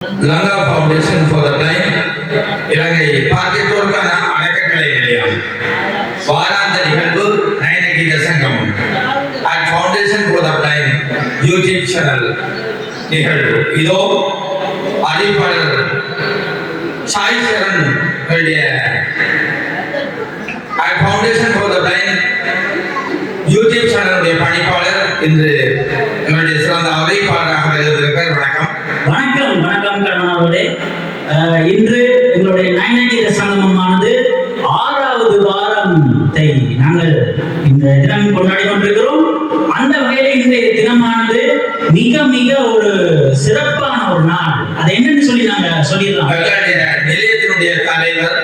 Langa Foundation for the Blind இலங்கை பார்வையற்றோருக்கான அறக்கட்டளை நிலையம் வாராந்த நிகழ்வு நயனகீத சங்கமம் at Foundation for the Blind YouTube channel நிகழ்வு இதோ அறிவிப்பாளர் சாய் சரண் அவருடைய at Foundation for the Blind YouTube சேனலுடைய பணிப்பாளர் இன்று என்னுடைய சிறந்த அறிவிப்பாளராக இருந்திருக்கிறார். வணக்கம். வணக்கம் கருணாவதே. இன்று எங்களுடைய நயனகீத சங்கமமானது 6வது வாரத்தை நாங்கள் இந்த தினம் கொண்டாடி கொண்டிருக்கிறோம். அந்த வகையில் இன்றைய தினமானது மிக மிக ஒரு சிறப்பான ஒரு நாள். அது என்னன்னு சொல்லி நாங்க சொல்லிடலாம். நிலையத்தினுடைய தலைவர்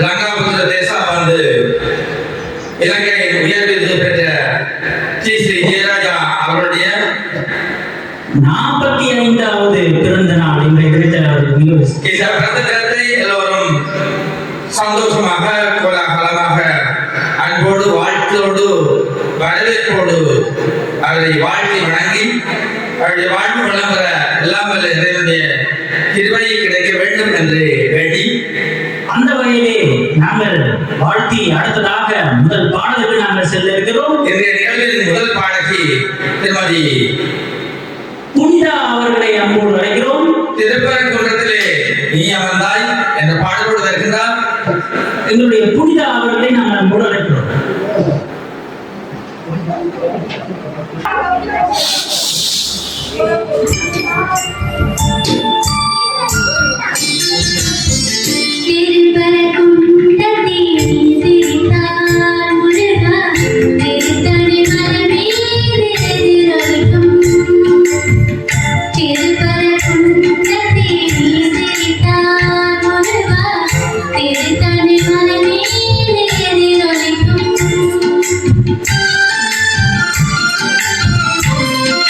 லங்காபுத்திர தேசா வந்து இலங்கை உயர் விருது பெற்ற ஸ்ரீ ஜெயராஜா அவருடைய 45வது பிறந்த நாள் இன்றைய தினத்தை எல்லோரும் சந்தோஷமாக கோலாகலமாக அன்போடு வாழ்த்தோடு வரவேற்போடு அவரை வாழ்த்தி வணங்கி அவருடைய வாழ்வு வளம்பெற எல்லாம் வல்ல இறைவனுடைய கிருபை கிடைக்க வேண்டும் என்று வேண்டி அந்த வகையிலே நாங்கள் வாழ்த்தி அடுத்ததாக முதல் பாடலுக்கு நாங்கள் செல்ல இருக்கிறோம். இன்றைய நிகழ்வின் முதல் பாடகி திருமதி புனிதா அவர்களை அன்போடு அழைக்கிறோம். திருப்பரங்குன்றத்திலே நீ அமர்ந்தாய் என்ற பாடலோடு வருகின்றார். எங்களுடைய புனிதா அவர்களை நாங்கள் அன்போடு அழைக்கிறோம். Thank you.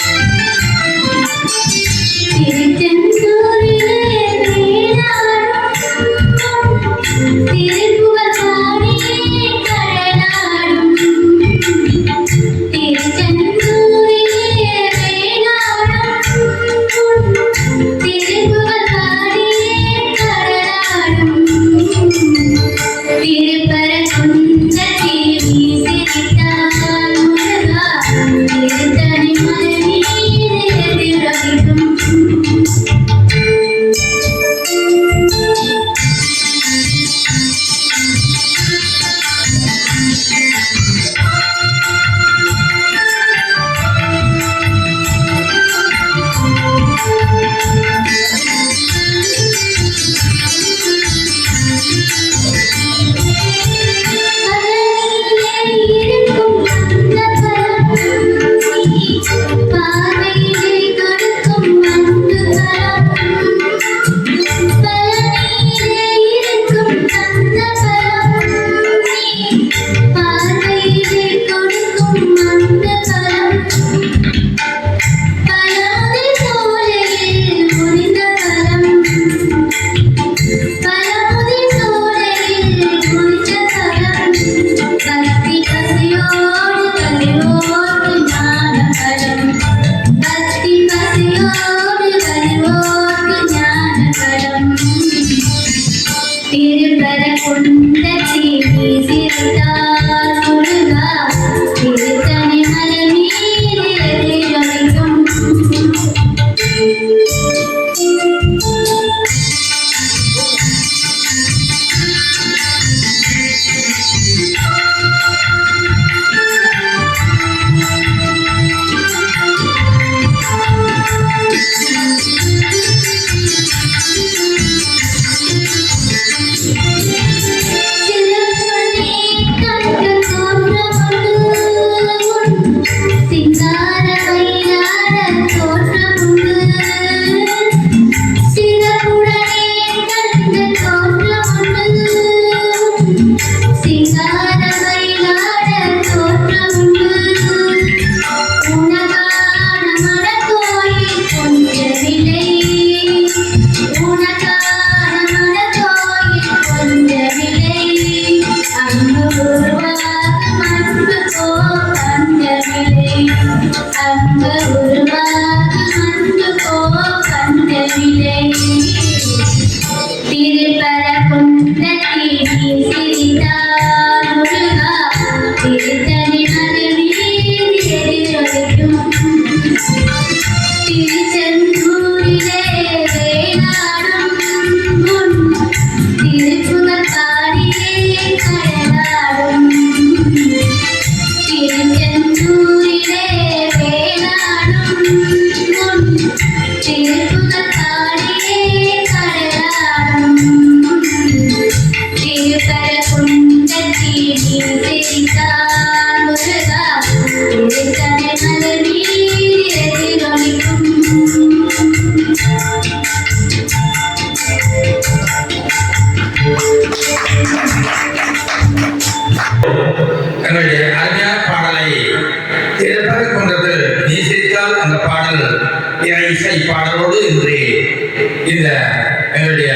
எங்களுடைய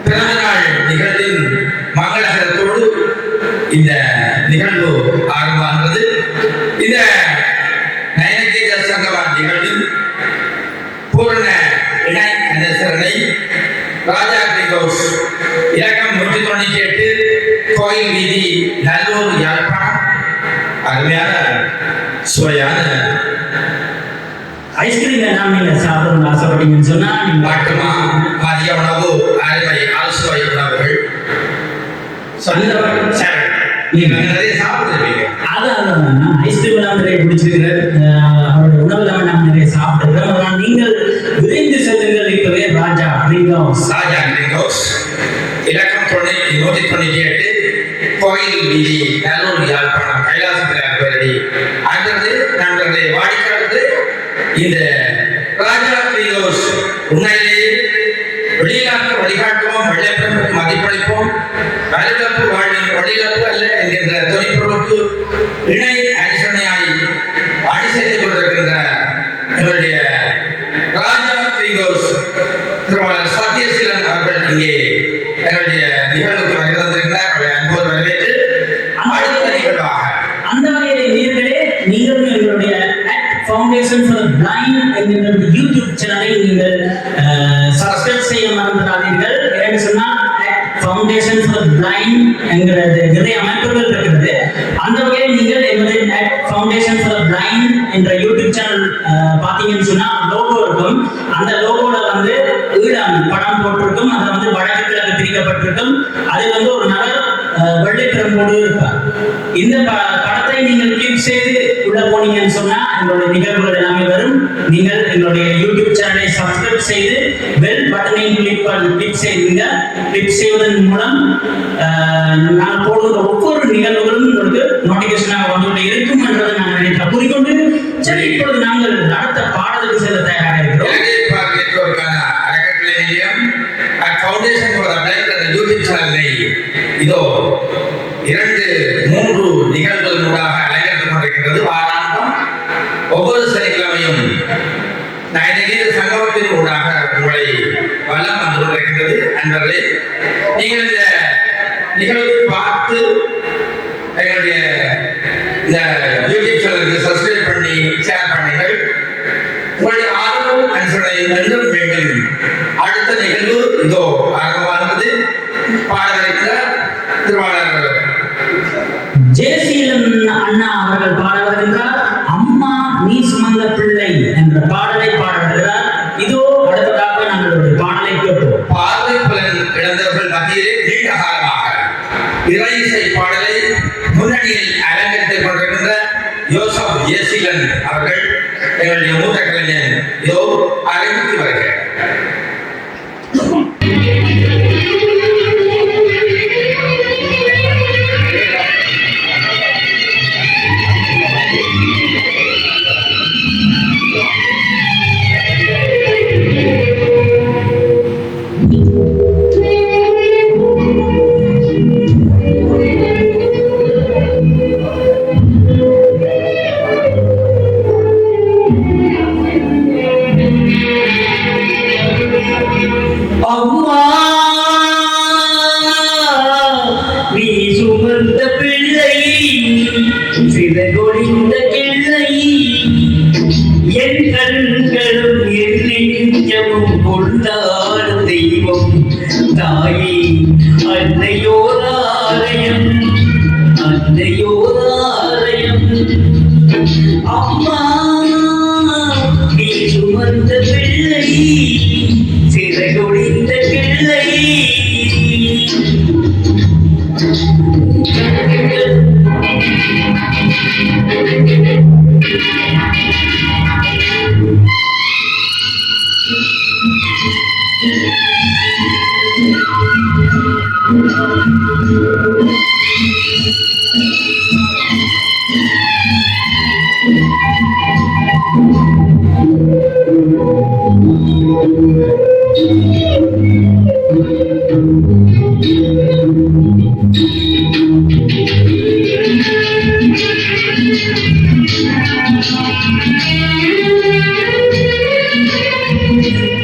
பிறந்தநாள் நிகழ்வின் மங்களகரத்தோடு இந்த நிகழ்வு ஆரம்பமாகிறது. இந்த நயனகீத சங்கமம் நிகழ்வின் பூரண இணை அனுசரணை ராஜா கிரிகோஸ் இலக்கம் 198 கோயில் வீதி நல்லூர் யாழ்ப்பாணம். அருமையான சுவையான ஐஸ்கிரீம் எல்லாம் நீங்க சாப்பிடணும்னு ஆசைப்பட்டீங்கன்னு சொன்னா நீங்க மாட்டுமா மதிய உணவு அருமை அறுசுவை உணவுகள் நீங்க நிறைய சாப்பிட்டுருப்பீங்க. அதான் ஐஸ்கிரீம் எல்லாம் நிறைய பிடிச்சிருக்கிறேன். அவருடைய உணவு எல்லாம் நான் நிறைய சாப்பிட்டுருக்கிறேன். அதனால் நீங்கள் விரைந்து செல்லுங்கள். இப்பவே ராஜா கிரிகோஸ் இலக்கம் 198 கோயில் வீதி நல்லூர் யாழ்ப்பாணம் கைலாசபிரான் பேரடி. அன்றது நண்பர்களே வாடிக்கையாளர்களே, இந்த ராஜா கிரிகோஸ் உண்மையிலேயே வெளிநாட்டு வழிகாட்டுவோம், வெள்ளைப்பிறப்புக்கு மதிப்பளிப்போம், வலுவப்பு வாழ்வின் வழிகாட்டு அல்ல என்கின்ற தொழிற்பொருளுக்கு இணை அனுசரணையாய் அணி செய்து கொண்டிருக்கின்ற எங்களுடைய ராஜா கிரிகோஸ் திருமணம் சத்யசீலன் அவர்கள் இங்கே எங்களுடைய நிகழ்வுக்கு வருகை தந்திருக்கிறார். அவருடைய அன்போடு வரவேற்று அடுத்த நிகழ்வாக அந்த வகையிலே நீர்களே நீங்களும் எங்களுடைய ஃபவுண்டேஷன் ஃபார் பிளைண்ட் என்கிற யூடியூப் சேனலை நீங்கள் சப்ஸ்கிரைப் செய்ய மறந்துடாதீர்கள். ஏன்னு சொன்னால் ஃபவுண்டேஷன் ஃபார் பிளைண்ட் என்கிறது நிறைய அமைப்புகள் இருக்கிறது. அந்த வகையில் நீங்கள் எமது ஃபவுண்டேஷன் ஃபார் பிளைண்ட் என்ற யூடியூப் சேனல் பார்த்தீங்கன்னு சொன்னால் லோகோ இருக்கும். அந்த லோகோல வந்து ஈழம் படம் போட்டிருக்கும். அதில் வந்து வடக்கு கிழக்கு பிரிக்கப்பட்டிருக்கும். அதில் வந்து ஒரு நகர் வெள்ளைப்பிரம்போடு இருப்பார். இந்த படத்தை நீங்கள் கிளிக் செய்து உள்ள போனீங்கன்னு சொன்னா எங்களுடைய நிகழ்வுகள் எல்லாமே வரும். நீங்கள் எங்களுடைய யூடியூப் சேனலை சப்ஸ்கிரைப் செய்து பெல் பட்டனை கிளிக் செய்யுங்க. கிளிக் செய்வதன் மூலம் நான் போடுகிற ஒவ்வொரு நிகழ்வுகளும் உங்களுக்கு நோட்டிபிகேஷனாக வந்து இருக்கும் என்றதை நான் நினைக்க கூறிக்கொண்டு சரி, இப்பொழுது நாங்கள் அடுத்த பாடலுக்கு செல்ல தயாராக இருக்கிறோம். ஃபவுண்டேஷன் ஃபார் பிளைண்ட் என்ற யூடியூப் சேனலை இதோ 2-3 நிகழ்வுகளூடாக அலங்கரித்துக் கொண்டிருக்கின்றது. வாராந்தம் ஒவ்வொரு சனிக்கிழமையும் நயனகீத சங்கமத்தின் ஊடாக உங்களை வளம் வந்து கொண்டிருக்கின்றது. அன்பர்களே, நீங்கள் இந்த நிகழ்வை பார்த்து எங்களுடைய இந்த யூடியூப் சேனலுக்கு சப்ஸ்கிரைப் பண்ணி ஷேர் பண்ணுங்கள். உங்களுடைய ஆர்வம் அனுசரணை என்றும் வேண்டும். அடுத்த நிகழ்வு இதோ ஆரம்பமானது. பாடலுக்கு திருவாளர் ஜெயசீலன் அண்ணா அவர்கள் பாட வருகின்றார். அம்மா நீ சுமந்த பிள்ளை என்ற பாடலை பாட வருகிறார். இதோ அடுத்ததாக நாங்கள் ஒரு பாடலை கேட்போம். பார்வை புலன் இழந்தவர்கள் மத்தியிலே நீண்ட காலமாக இறை இசை பாடலை முன்னணியில் அலங்கரித்துக் கொண்டிருக்கின்ற யோசப் ஜெயசீலன் அவர்கள் எங்களுடைய மூத்த கலைஞர் இதோ அறிவித்து வருகிறார்.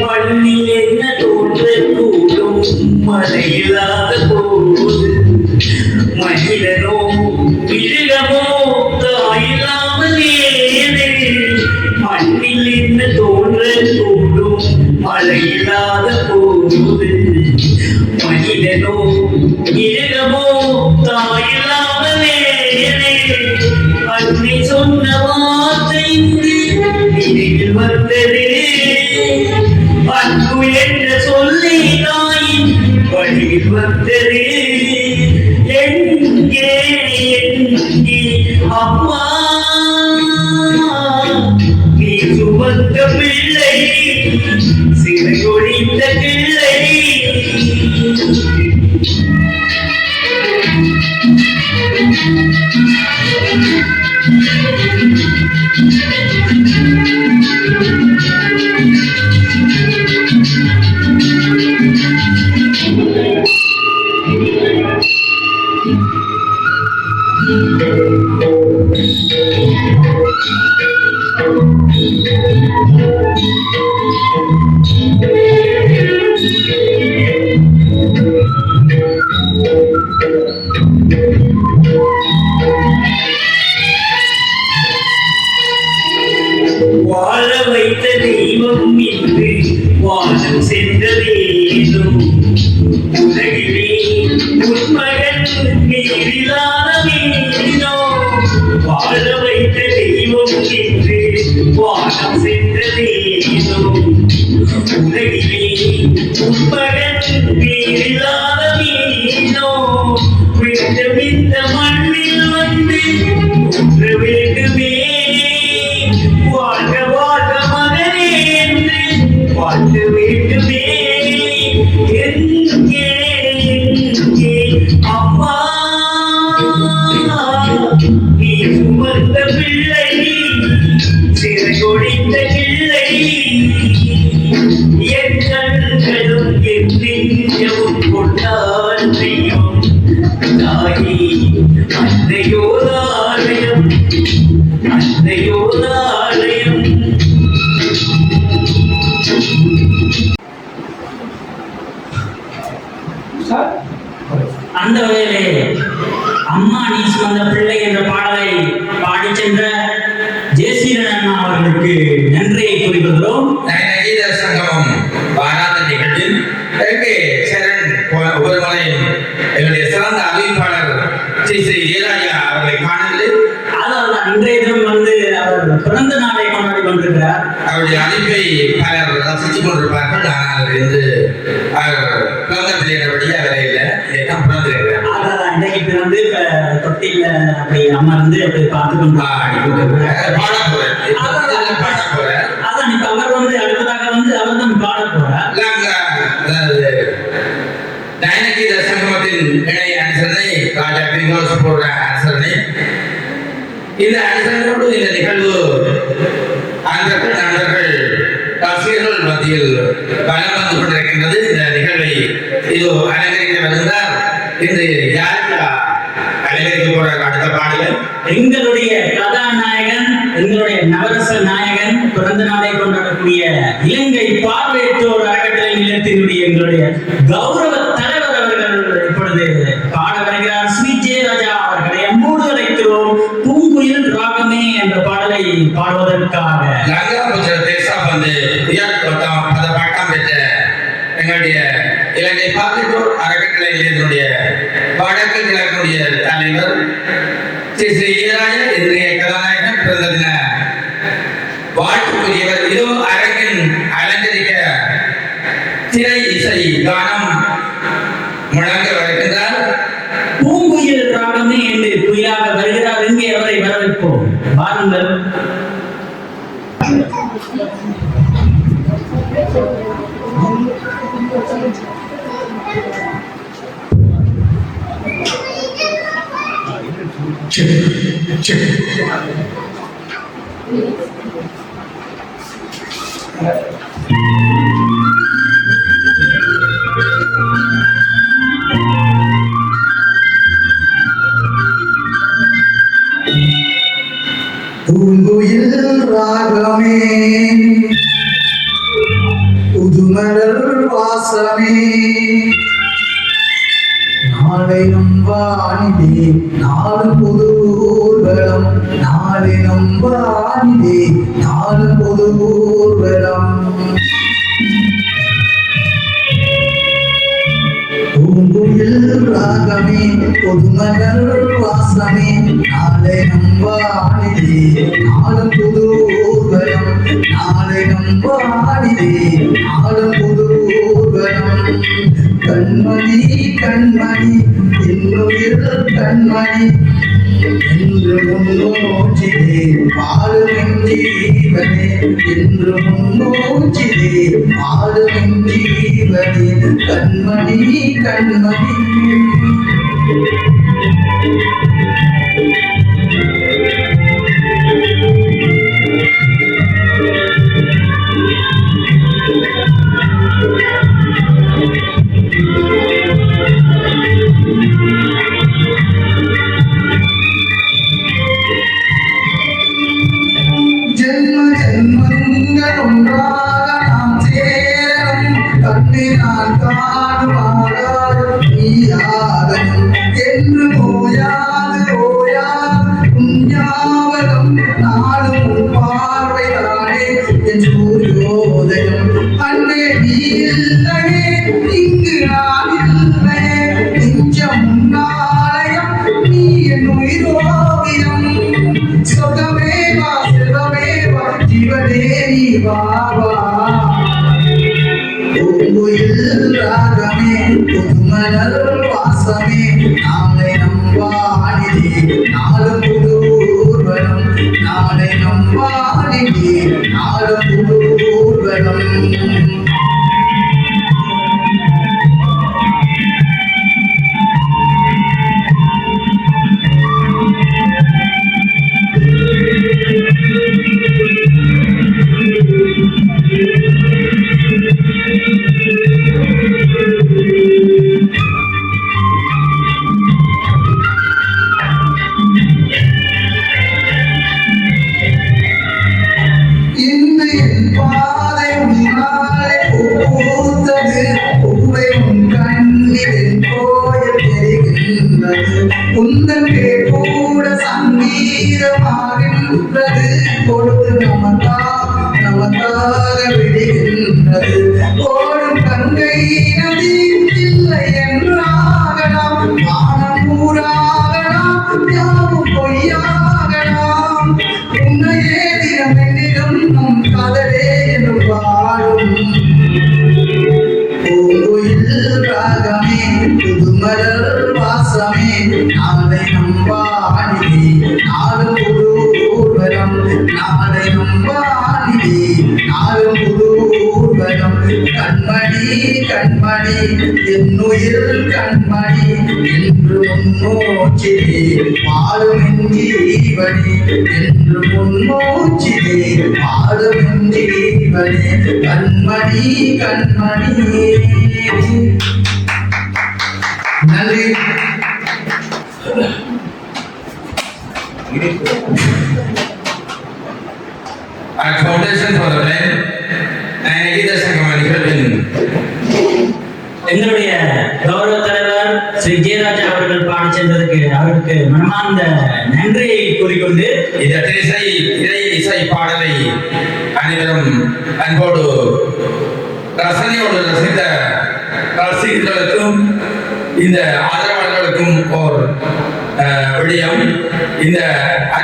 பள்ளி மழையில்லாத போது மனிதனோ மிருகமோ தாயில்லாத வேலை அன்னை சொன்ன வார்த்தை நினைவில் வந்தது அன்பு என்ற சொல்லை தாயின் வழியில் வந்தது எங்கே எங்கே அம்மா நீ சுமந்த பிள்ளை சிறையொழித்த பிள்ளை வாழ வைத்த தெய்வம் என்று வாழும் சென்றதேனும் உலகிலே உன்மகன் நீரிலான மீனோ வாழ வைத்த தெய்வம் என்று வாழும் சென்றதேனும் உலகிலே உன்மகன் நீரிலான மீனோ வேண்டும் இந்த மண்ணில் வந்து ஒன்ற வேண்டுமே வாழ்க வாழ்க மகனே என்று வாழ்க வேண்டுமே எங்கே எங்கே அம்மா நீ சுமந்த பிள்ளை சிறையொழித்த பிள்ளை என் கண்களும் என் நெஞ்சமும் கொண்டால் தெய்வம் தாயே அன்னையோராலயம் அன்னையோராலயம். அந்த வகையிலே அம்மா நீ சுமந்த பிள்ளை என்ற பாடலை பாடி சென்ற ஜெயசீலன் அண்ணா அவர்களுக்கு நன்றியை குறிப்பிடுகிறோம். நயனகீத சங்கமம் பாராத நிகழ்ச்சியில் சரண் உபரிமலையும் எங்களுடைய சிறந்த அறிவிப்பாளர் ஸ்ரீ ஏராஜா அவர்களை காணவில்லை. அதான் இன்றைய தினம் வந்து அவர் பிறந்த நாளை கொண்டாடி கொண்டிருக்கிறார். அவருடைய அழைப்பை பலர் ரசித்துக் கொண்டிருப்பார்கள். ஆனால் இருந்து பிறந்தபிள்ளை என்றபடி அவரை இல்லை, இதைத்தான் பிறந்திருக்கிறார். அதான் இன்றைக்கு பிறந்து தொட்டில அப்படி அமர்ந்து அப்படி பார்த்து கொண்டு பாட போறேன். அதான் இப்ப அவர் வந்து அடுத்ததாக வந்து அவர் தான் பாட போறார். நயனகீத சங்கமத்தின் இணை அனுசரணை ராஜா கிரிங்கோஸ் போடுற அனுசரணை. இந்த அனுசரணையோடு இந்த நிகழ்வு அன்பர்கள் நண்பர்கள் ரசிகர்கள் மத்தியில் பலம் வந்து கொண்டிருக்கின்றது. இந்த நிகழ்வை இது அலங்கரிக்க வருகிறார். இன்று யாருக்கா அலங்கரிக்க போற அடுத்த பாடல் எங்களுடைய கதாநாயகன் எங்களுடைய நவரச நாயகன் பிறந்த நாளை கொண்டாடக்கூடிய இலங்கை பார்வையற்றோர் அறக்கட்டளை நிலையத்தினுடைய எங்களுடைய கௌரவ தலைவர் அவர்கள் இப்பொழுது பாட வருகிறார். ஸ்ரீ ஜெயராஜா அவர்களை அன்போடு அழைக்கிறோம். பூங்குயில் ராகமே என்ற பாடலை பாடுவதற்காக வந்து பட்டம் பெற்ற எங்களுடைய இலங்கை பார்வையற்றோர் அறக்கட்டளை நிலையத்தினுடைய வடக்கு கிழக்குடைய தலைவர் ஸ்ரீ ஈராஜா இன்றைய கதாநாயகன் பிறந்த தின வாழ்த்துக்குரியவர். இதோ அரங்கின் அலங்கரிக்க திரை இசை கானம் முழங்க வருகின்றார். பூங்குயில் ராகமே என்று குயிலாக வருகிறார். எங்கே அவரை வரவேற்போம். வாருங்கள். பூங்குயில் ராகமே புதுமலர் வாசமே நாளையும் வானிலே நாளும் புது ஊர்வலம் நாளினும் வானிலே நாளும் புது ஊர்வலம் ராகமே புதுமகள் வாசமே நாளை நம்பாடிலே நாளும் புது ஊர்வலம் நாளை நம்பாடிலே நாளும் புது ஊர்வலம் கண்மணி கண்மணி என்னுயிர் கண்மணி என்று முன்னோச்சிலே பாடும் ஜீவனே என்று முன்னோச்சிலே பாடும் ஜீவனே கண்மணி கண்மணி ஜென்ம ஜென்மங்கள் ஒன்றாக நாம் சேரணும் கண்ணினால் காணுமாறாய் நீயாகணும் என்று ஓயாது ஓயாது ஞாபகம் நாளும் உன் பார்வைதானே என் சூரியோதயம் அன்பே நீ இல்லையே இங்கு நான் இல்லையே நெஞ்சம் உன்னாலயம் நீ என் உயிரோவியம் சொர்க்கமே வா செல்வமே வா ஜீவனே நீ வாவா பூங்குயில் ராகமே புதுமலர் வாசமே நாளை நம்பாடிலே நாளும் புது ஊர்வலம் நாளை நம்பாடிலே நாளும் புது ஊர்வலம் இன்று என் பாதை உன்னாலே பூத்தது பூவை உன் கண்ணில் கோயில் தெரிகின்றது உந்தன்கே கூட சங்கீதமாகின்றது பொழுது நமக்காக விடுகின்றது ஓடும் கங்கை நதி இல்லை என்றாகலாம் வானம் ஊராகலாம் யாவும் பொய்யாகலாம் உன்னையே தினம் என்னிடம் நம் காதலே என்று வாழும் பூங்குயில் ராகமே புதுமலர் வாசமே நாளை நம்பாடிலே நாளும் புது ஊர்வலம் நாளை நம்பாடிலே நாளும் புது ஊர்வலம் கண்மணி கண்மணி என்னுயிர் கண்மணி என்று முன்னோச்சிலே பாடும் ஜீவனே என்று முன்னோச்சிலே பாடும் ஜீவனே கண்மணி கண்மணி நன்றி Our foundation for the blind and Gita Sangama நிகழ்வின் எங்களுடைய கௌரவ தலைவர் ஸ்ரீ ஜெயராஜா அவர்கள் பாடி சென்றதற்கு அவருக்கு மனமார்ந்த நன்றியை கூறிக்கொண்டு இந்த இறை இசை பாடலை அனைவரும் அன்போடு ரசனையோடு ரசிகர்களுக்கும் இந்த ஆதரவாளர்களுக்கும் ஒரு விடயம் இந்த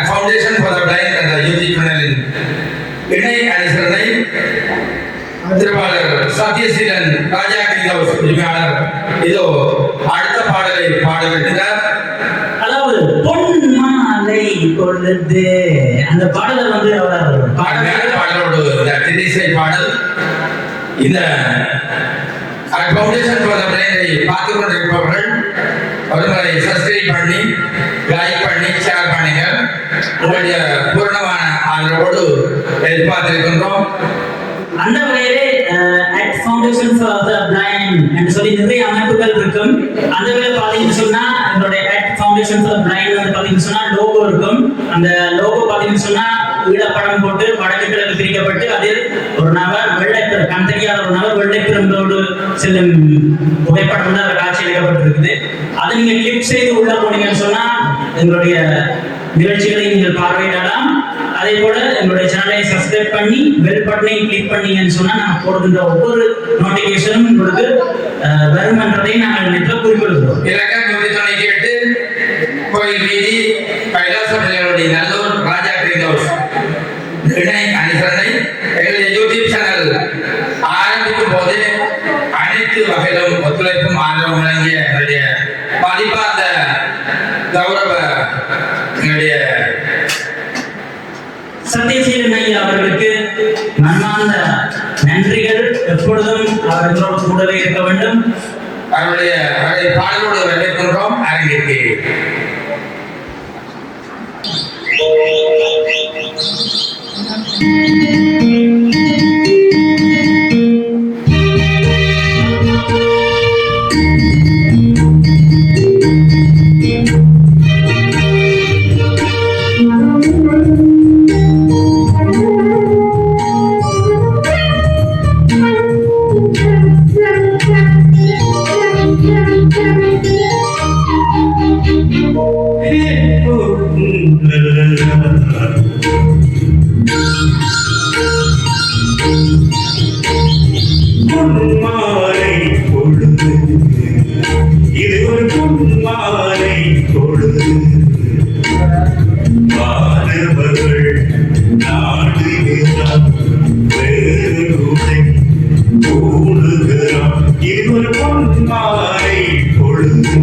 ஃபவுண்டேஷன் ஃபார் த பிளைண்ட் என்ற யூடியூப் சேனலின் இணை அனுசரணை திருவாளர் சத்யசீலன் ராஜா கிரிகவுஸ் உரிமையாளர் இதோ அடுத்த பாடலை பாட வருகிறார். அதாவது பொன் மாலை பொழுது அந்த பாடலை வந்து அவர் பாடலோடு இந்த திரைசை பாடல் இந்த ஃபவுண்டேஷன் ஃபார் த பிளைண்டை பார்த்து கொண்டிருப்பவர்கள் அவர்களை சப்ஸ்கிரைப் பண்ணி லைக் பண்ணி ஷேர் பண்ணுங்க. உங்களுடைய பூர்ணமான ஆதரவோடு எதிர்பார்த்திருக்கின்றோம். அந்த வகையிலே at foundation for the blind என்று சொல்லி நிறைய அமைப்புகள் இருக்கும். அந்த வகையில் பார்த்தீங்கன்னு சொன்னா என்னுடைய at foundation for the blind வந்து பார்த்தீங்கன்னு சொன்னா லோகோ இருக்கும். அந்த லோகோ பார்த்தீங்கன்னு சொன்னா ஈழப்படம் போட்டு வடக்கு கிழக்கு பிரிக்கப்பட்டு அதில் ஒரு நபர் கண் தெரியாத ஒரு நபர் வெள்ளைப்பிரம்போடு செல்லும் புகைப்படம் வந்து அதில் காட்சி அளிக்கப்பட்டிருக்குது. அதை நீங்க கிளிக் செய்து உள்ள போனீங்கன்னு சொன்னா எங்களுடைய நிகழ்ச்சிகளை நீங்கள் பார்வையிடலாம். அதே போல எங்களுடைய சேனலை சப்ஸ்கிரைப் பண்ணி பெல் பட்டனை கிளிக் பண்ணீங்கன்னு சொன்னா நாங்கள் போடுகின்ற ஒவ்வொரு நோட்டிபிகேஷனும் உங்களுக்கு வரும் என்றதை நாங்கள் குறிப்பிடுகிறோம். இலக்கம் கோயில் வீதி கைலாசபதிகளுடைய நல்லூர் ராஜா கிரீன் ஹவுஸ் இணை அனுசரணை எங்களுடைய யூடியூப் சேனல் ஆரம்பிக்கும் போது அனைத்து வகையிலும் ஒத்துழைப்பும் ஆதரவும் வழங்கிய எங்களுடைய மதிப்பார்ந்த கௌரவ எங்களுடைய சத்யசீலன் ஐயா அவர்களுக்கு மனமார்ந்த நன்றிகள். எப்பொழுதும் அவர்களோடு கூடவே இருக்க வேண்டும். அவருடைய பாடலோடு வரவேற்கின்றோம் அரங்கிற்கு. பொன்மாலை பொழுது, இது ஒரு பொன்மாலை பொழுது. மாணவர்கள் நாடுகிறார், வேறு உடை கூடுகிறார். இது ஒரு பொன்மாலை பொழுது.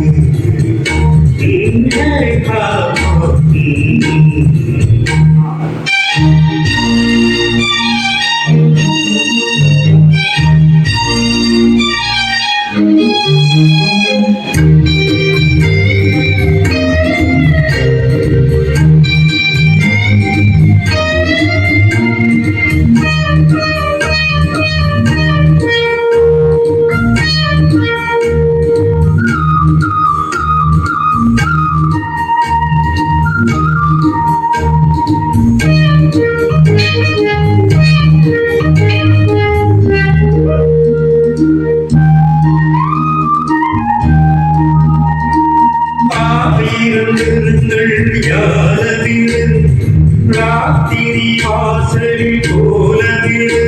ராத்திரி வாசலில் போலவிடு,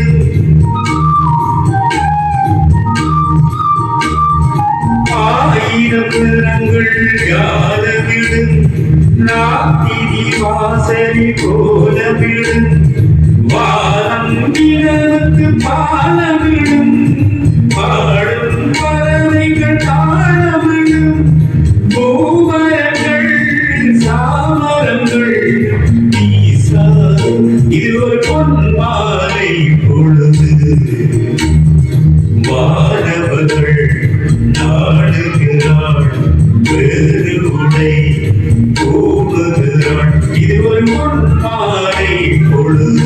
ஆயிரம் நிறங்கள் யாதவிடு. ராத்திரி வாசலில் போலவிடு, வானம் இரவுக்கு பாலவிடும். பாடும் பறவைகள் தாழவிடும், பூமரங்கள் சாமரங்கள் இது ஒரு பொன்மாலை பொழுது. மாணவர்கள் நாடுகிறாள், வேறு உடை கூடுகிறாள். இது ஒரு பொன்மாலை பொழுது.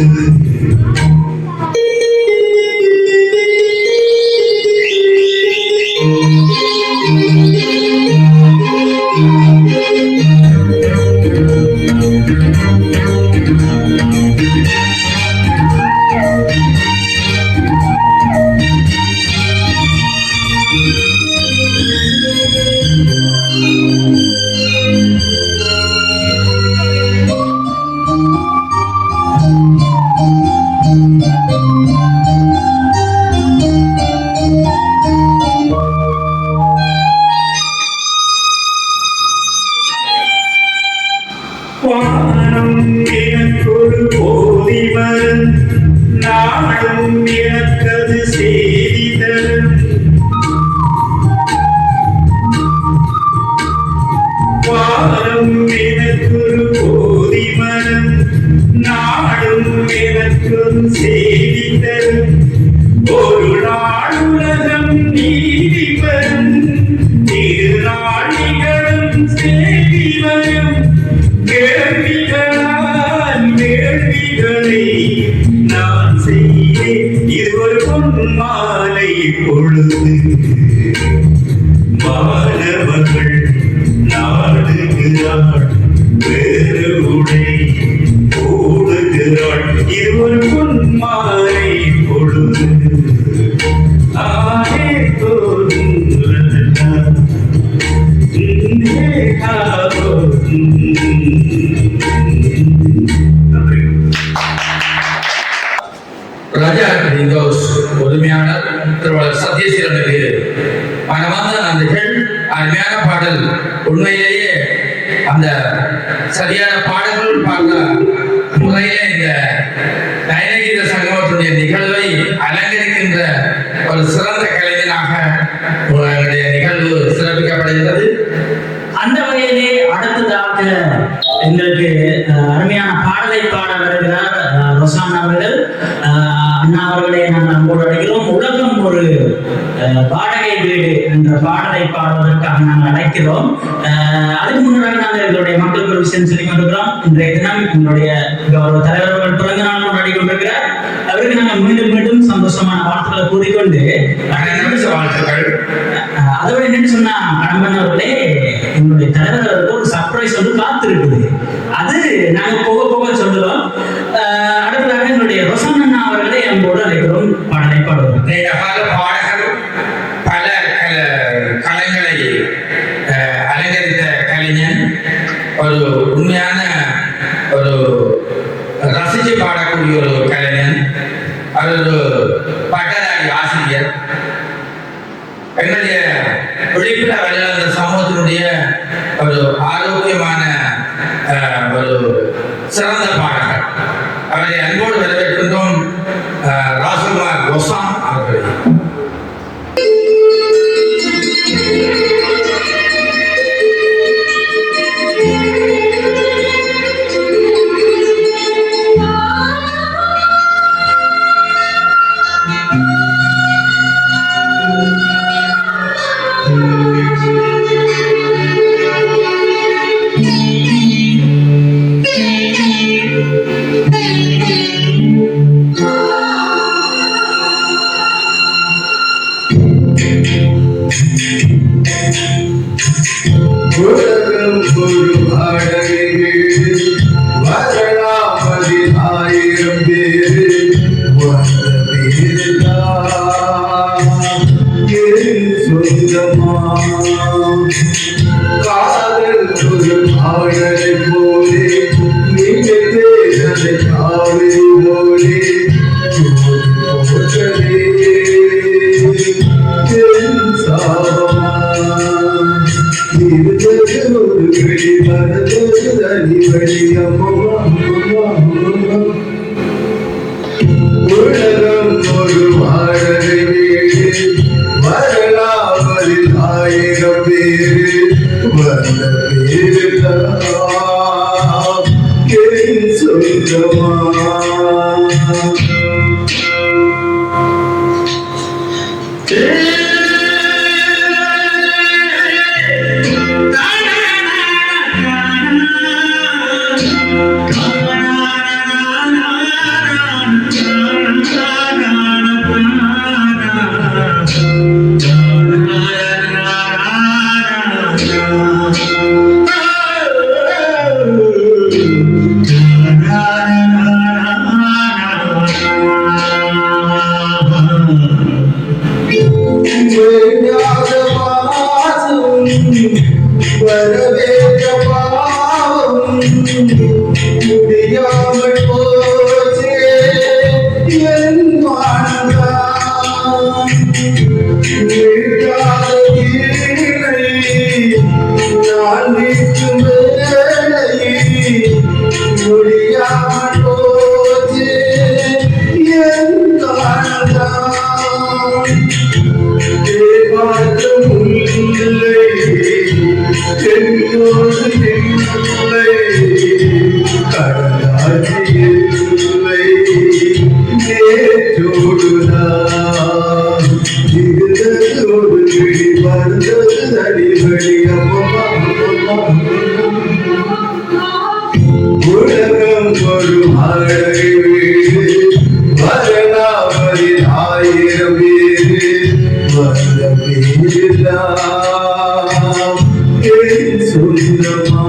வானம் எனக்கொரு போதி வரும், நாடும் எனக்கது செய்தி தரும். வானம் எனக்கொரு போதி வரும், நாடும் எனக்கொரு செய்தி தரும். ஒரு நாள் உலகம் நீதி வரும், திருநாள் நிகழும் செய்தி வரும். கேள்விகளால் வேள்விகளை நான் செய்தேன், இது ஒரு பொன்மாலை பொழுது. மாணவர்கள் நாடுகிறாள், வேறு உடை கூடுகிறாள். இது ஒரு பொன்மாலை பொழுது. ஆனே ராஜா கிரீன் ஹவுஸ் உரிமையாளர் திருவாளர் சத்யசீலனுக்கு மனமார்ந்த நன்றிகள். அருமையான பாடல். உண்மையிலேயே அந்த சரியான பாடல்கள் பார்த்த முறையிலே இந்த நயனகீத சங்கமத்துடைய நிகழ்வை அலங்கரிக்கின்ற ஒரு சிறந்த கலைஞனாக உங்களுடைய நிகழ்வு சிறப்பிக்கப்படுகிறது. அந்த வகையிலே அடுத்ததாக எங்களுக்கு அருமையான பாடலை பாட வருகிறார் ரொசான் அவர்கள். அண்ணா அவர்களை நாங்கள் அன்போடு அழைக்கிறோம். உலகம் ஒரு வாடகை வீடு என்ற பாடலை பாடுவதற்காக நாங்கள் அழைக்கிறோம். அதுக்கு முன்னதாக நாங்கள் எங்களுடைய மக்களுக்கு ஒரு விஷயம் சொல்லி கொண்டிருக்கிறோம். இன்றைய தினம் எங்களுடைய கௌரவ தலைவர்கள் பிறந்த நாள் கொண்டாடி கொண்டிருக்கிறார். அவருக்கு நாங்கள் மீண்டும் மீண்டும் சந்தோஷமான வாழ்த்துக்களை கூறிக்கொண்டு வாழ்த்துக்கள். அதோட என்னன்னு சொன்னா கடம்பன் அவர்களே, எங்களுடைய தலைவர் அவர்கள் ஒரு சர்ப்ரைஸ் வந்து காத்திருக்குது. அது நாங்க போக போக சொல்லுவோம். அடுத்ததாக எங்களுடைய ரொசான் அண்ணா அவர்களை அன்போடு அழைக்கிறோம் பாடலை பாடுவோம். பாடகர் பல கலைகளை அலங்கரித்த கலைஞன், ஒரு உண்மையான ஒரு ரசிச்சு பாடக்கூடிய ஒரு கலைஞன், அது ஒரு பட்டதாரி ஆசிரியர். எங்களுடைய விழிப்புல வழிவந்த சமூகத்தினுடைய ஒரு ஆரோக்கியமான ஒரு சிறந்த பாடகர். அவரை அன்போடு வரவேற்கின்றோம். ராஜகுமார் ரொசான் அவர்களை. உலகம் ஒரு வாடகை வீடு, வரலாமதில் 1000 பேரு, வந்த பேருதான் என் சொந்தமா. காதல் ஒரு பாடலை போலே, நினைத்தேன் காவிரி போலே, போற்றலே என் சாபமா. ஒரு வெளி மனதொரு தனி வழி உலகம் ஒரு வாடகை வீடு, வரலாமதில் 1000 பேரு, வந்த பேருதான் என் சொந்தமா. வரவேற்ற பாவம் முடியாமல் போச்சே என் வாழ்ந்தான். நிற்காத கீழை நான் நிற்கும் வேளை முடியாமல் போச்சே என் வாழ்ந்தான். தேவாற்றும் இல்லை என்னோடு இல்லை, கடலாற்றியில்லை நேற்றோடுதான் இருந்ததோடு விழி மறந்தது அடிவழி. உலகம் ஒரு வாடகை வீடு, வரலாமதில் 1000 பேரு, வந்த பேருதான் என் சொந்தமா.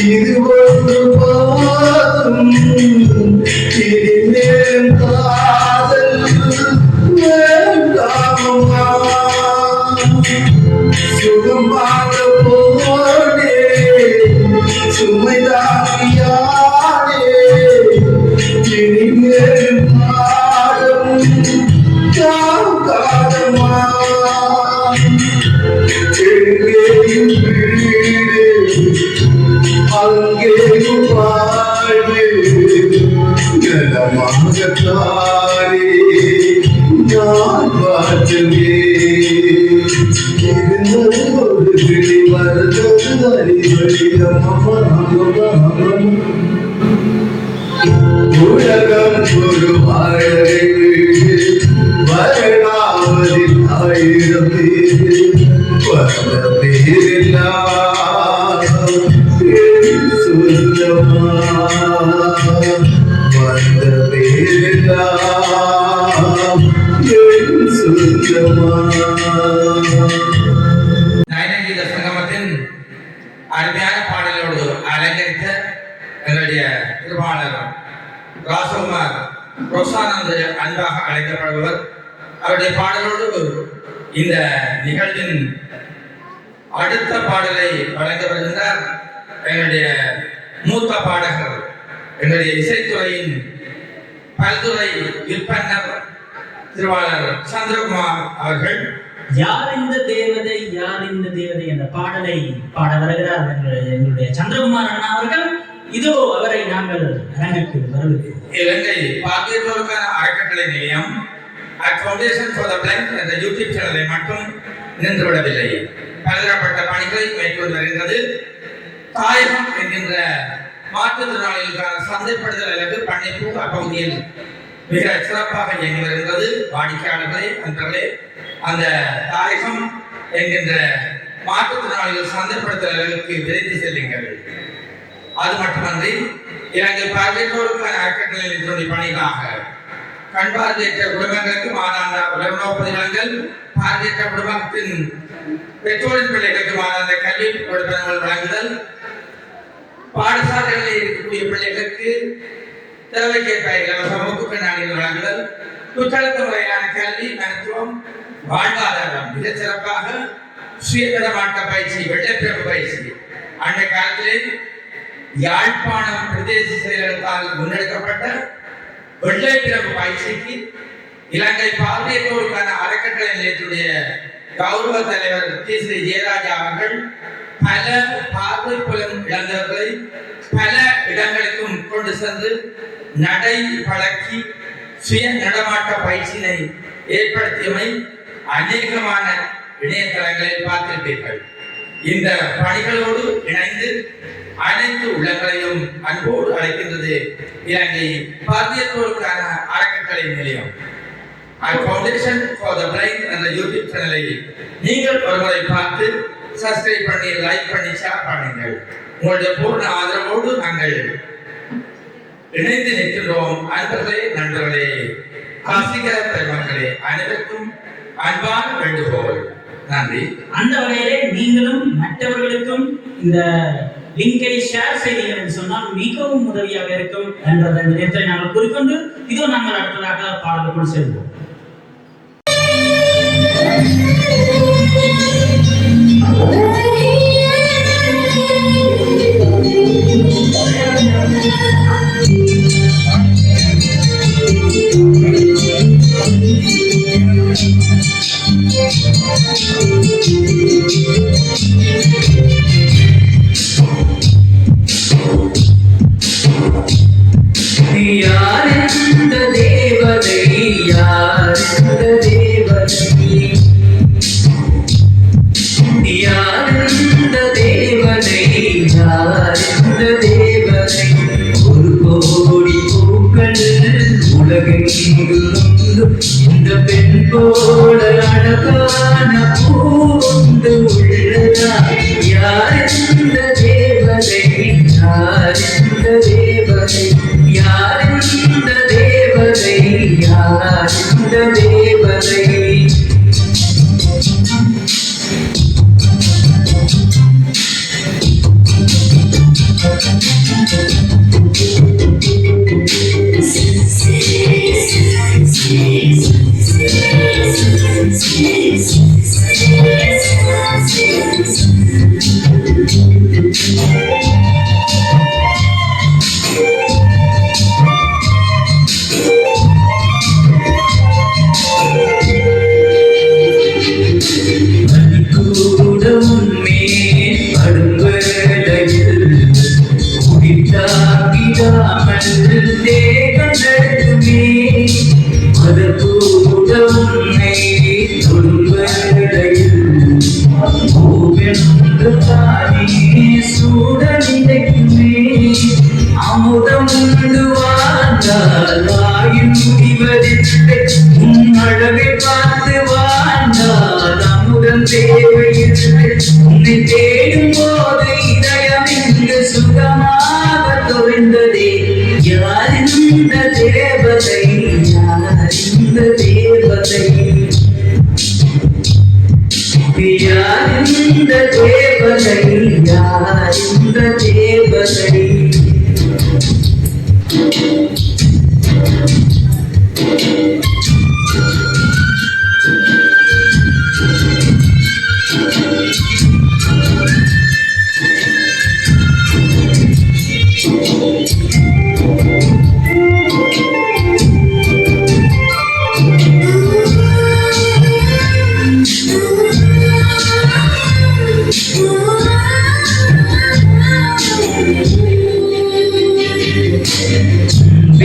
இது ஒரு இனிமேல் காதல் வேண்டாமம்மா. சுகமாக போனே சுமைதாகியானே இனிமேல் பாடம் காதம்மா. எங்கேயும் வீடு அங்கேயும் வாழ்வு நலமாகத்தானே நான் வாழ்த்துவேன். இருந்தது ஒரு கிளி மறந்தது அறிவழியம்மா. உலகம் ஒரு வாழை வீடு வரணாவதில் 1000 பேரு வந்த பேரெல்லாம் சொல்லமா. வந்த பேரெல்லாம் சொல்லமா. நயனகீத சங்கமத்தின் அருமையான பாடலோடு அலங்கரித்த எங்களுடைய திருவாளர் ராசகுமார் ரோசானந்த் அன்பாக அழைக்கப்படுபவர். அவருடைய பாடலோடு இந்த நிகழ்வின் அடுத்த பாடலை வழங்க வருகின்றார் எங்களுடைய மூத்த பாடகர், எங்களுடைய இசைத்துறையின் பல்துறை விற்பனர் திருவாளர் சந்திரகுமார் அவர்கள். யார் இந்த தேவதை யார் இந்த தேவதை என்ற பாடலை பாட வருகிறார் எங்களுடைய சந்திரகுமார் அண்ணா அவர்கள். இதோ அவரை நாங்கள் அரங்குக்கு வரவேற்கிறோம். இலங்கை பார்வையற்றோருக்கான அறக்கட்டளை நிலையம் ஃபவுண்டேஷன் ஃபார் தி பிளைண்ட் என்ற யூடியூப் சேனலை மட்டும் நின்றுவிடவில்லை. பலதரப்பட்ட பணிகளை மேற்கொண்டு வருகிறது. தாயகம் என்கின்ற மாற்றுத்திறனாளிகளுக்கான சந்தைப்படுத்தல் அல்லது பண்ணைப்பு அப்பகுதியில் மிக சிறப்பாக இயங்கி வருகிறது. வாடிக்கையாளர்களே, நண்பர்களே, அந்த தாயகம் என்கின்ற மாற்றுத்திறனாளிகள் சந்தைப்படுத்தல் அளவுக்கு விரைந்து செல்லுங்கள். அது மட்டுமன்றி இலங்கை பார்வையற்றோருக்கான அறக்கட்டளை இதனுடைய பணிகளாக கண் பார்வையற்ற குடும்பங்களுக்கு மாதாந்த உலகநோப்பதி வழங்கல், பார்வையற்ற குடும்பத்தின் பெற்றோரின் பிள்ளைகளுக்கு மாதாந்த கல்வி கொடுப்பனங்கள் வழங்குதல், பாடசாலைகளில் இருக்கக்கூடிய பிள்ளைகளுக்கு தேவைக்கேற்ப இலவச மூக்கு கண்ணாடிகள் வழங்குதல், குற்றழுத்த முறையிலான கல்வி, மருத்துவம், வாழ்வாதாரம் மிக சிறப்பாக சுயநலமாட்ட பயிற்சி, வெள்ளப்பிறப்பு பயிற்சி. அன்றைய காலத்திலே யாழ்ப்பாணம் பிரதேச செயலகத்தால் முன்னெடுக்கப்பட்ட வெள்ளைப்பிறப்பு பயிற்சிக்கு இலங்கை பார்வையற்றோருக்கான அறக்கட்டளை நிலையத்துடைய கௌரவ தலைவர் டி. ஸ்ரீ ஜெயராஜா அவர்கள் பல பார்வை புலம் இழந்தவர்களை பல இடங்களுக்கும் கொண்டு சென்று நடை பழக்கி சுய நடமாட்ட பயிற்சியினை ஏற்படுத்தியமை அநேகமான இணையதளங்களில் பார்த்திருப்பீர்கள். இந்த பணிகளோடு இணைந்து அனைத்து உள்ளங்களையும் அன்போடு அழைக்கின்றது இலங்கை பார்வையற்றோருக்கான அறக்கட்டளை நிலையம். ஃபவுண்டேஷன் ஃபார் தி பிளைண்ட் என்ற யூடியூப் சேனலை நீங்கள் ஒருமுறை பார்த்து சப்ஸ்கிரைப் பண்ணி, லைக் பண்ணி, ஷேர் பண்ணுங்கள். உங்களுடைய பூர்ண ஆதரவோடு நாங்கள் இணைந்து நிற்கின்றோம். அன்பர்களே, நண்பர்களே, ஆசிக பெருமக்களே, அனைவருக்கும் அன்பான வேண்டுகோள். நன்றி. அந்த வகையிலே நீங்களும் மற்றவர்களுக்கும் இந்த லிங்கை ஷேர் செய்தீர்கள் என்று சொன்னால் மிகவும் உதவியாக இருக்கும் என்ற நேரத்தை நாங்கள் குறிக்கொண்டு இதோ நாங்கள் அடுத்ததாக பாடலுக்குள் செல்வோம். யார் இந்த தேவதை, யார் இந்த தேவதை, யார் இந்த தேவதை, யார் இந்த தேவதை. ஒரு கோடி பூக்கள் உலகெங்கிலும் இந்த பெண் போல அழகான பூண்டு உள்ளதா? யார் இந்த தேவதை, யார் இந்த தேவதை, யார் இந்த தேவதை, யார் இந்த தேவதை. இந்த தேவதை யார் இந்த தேவதை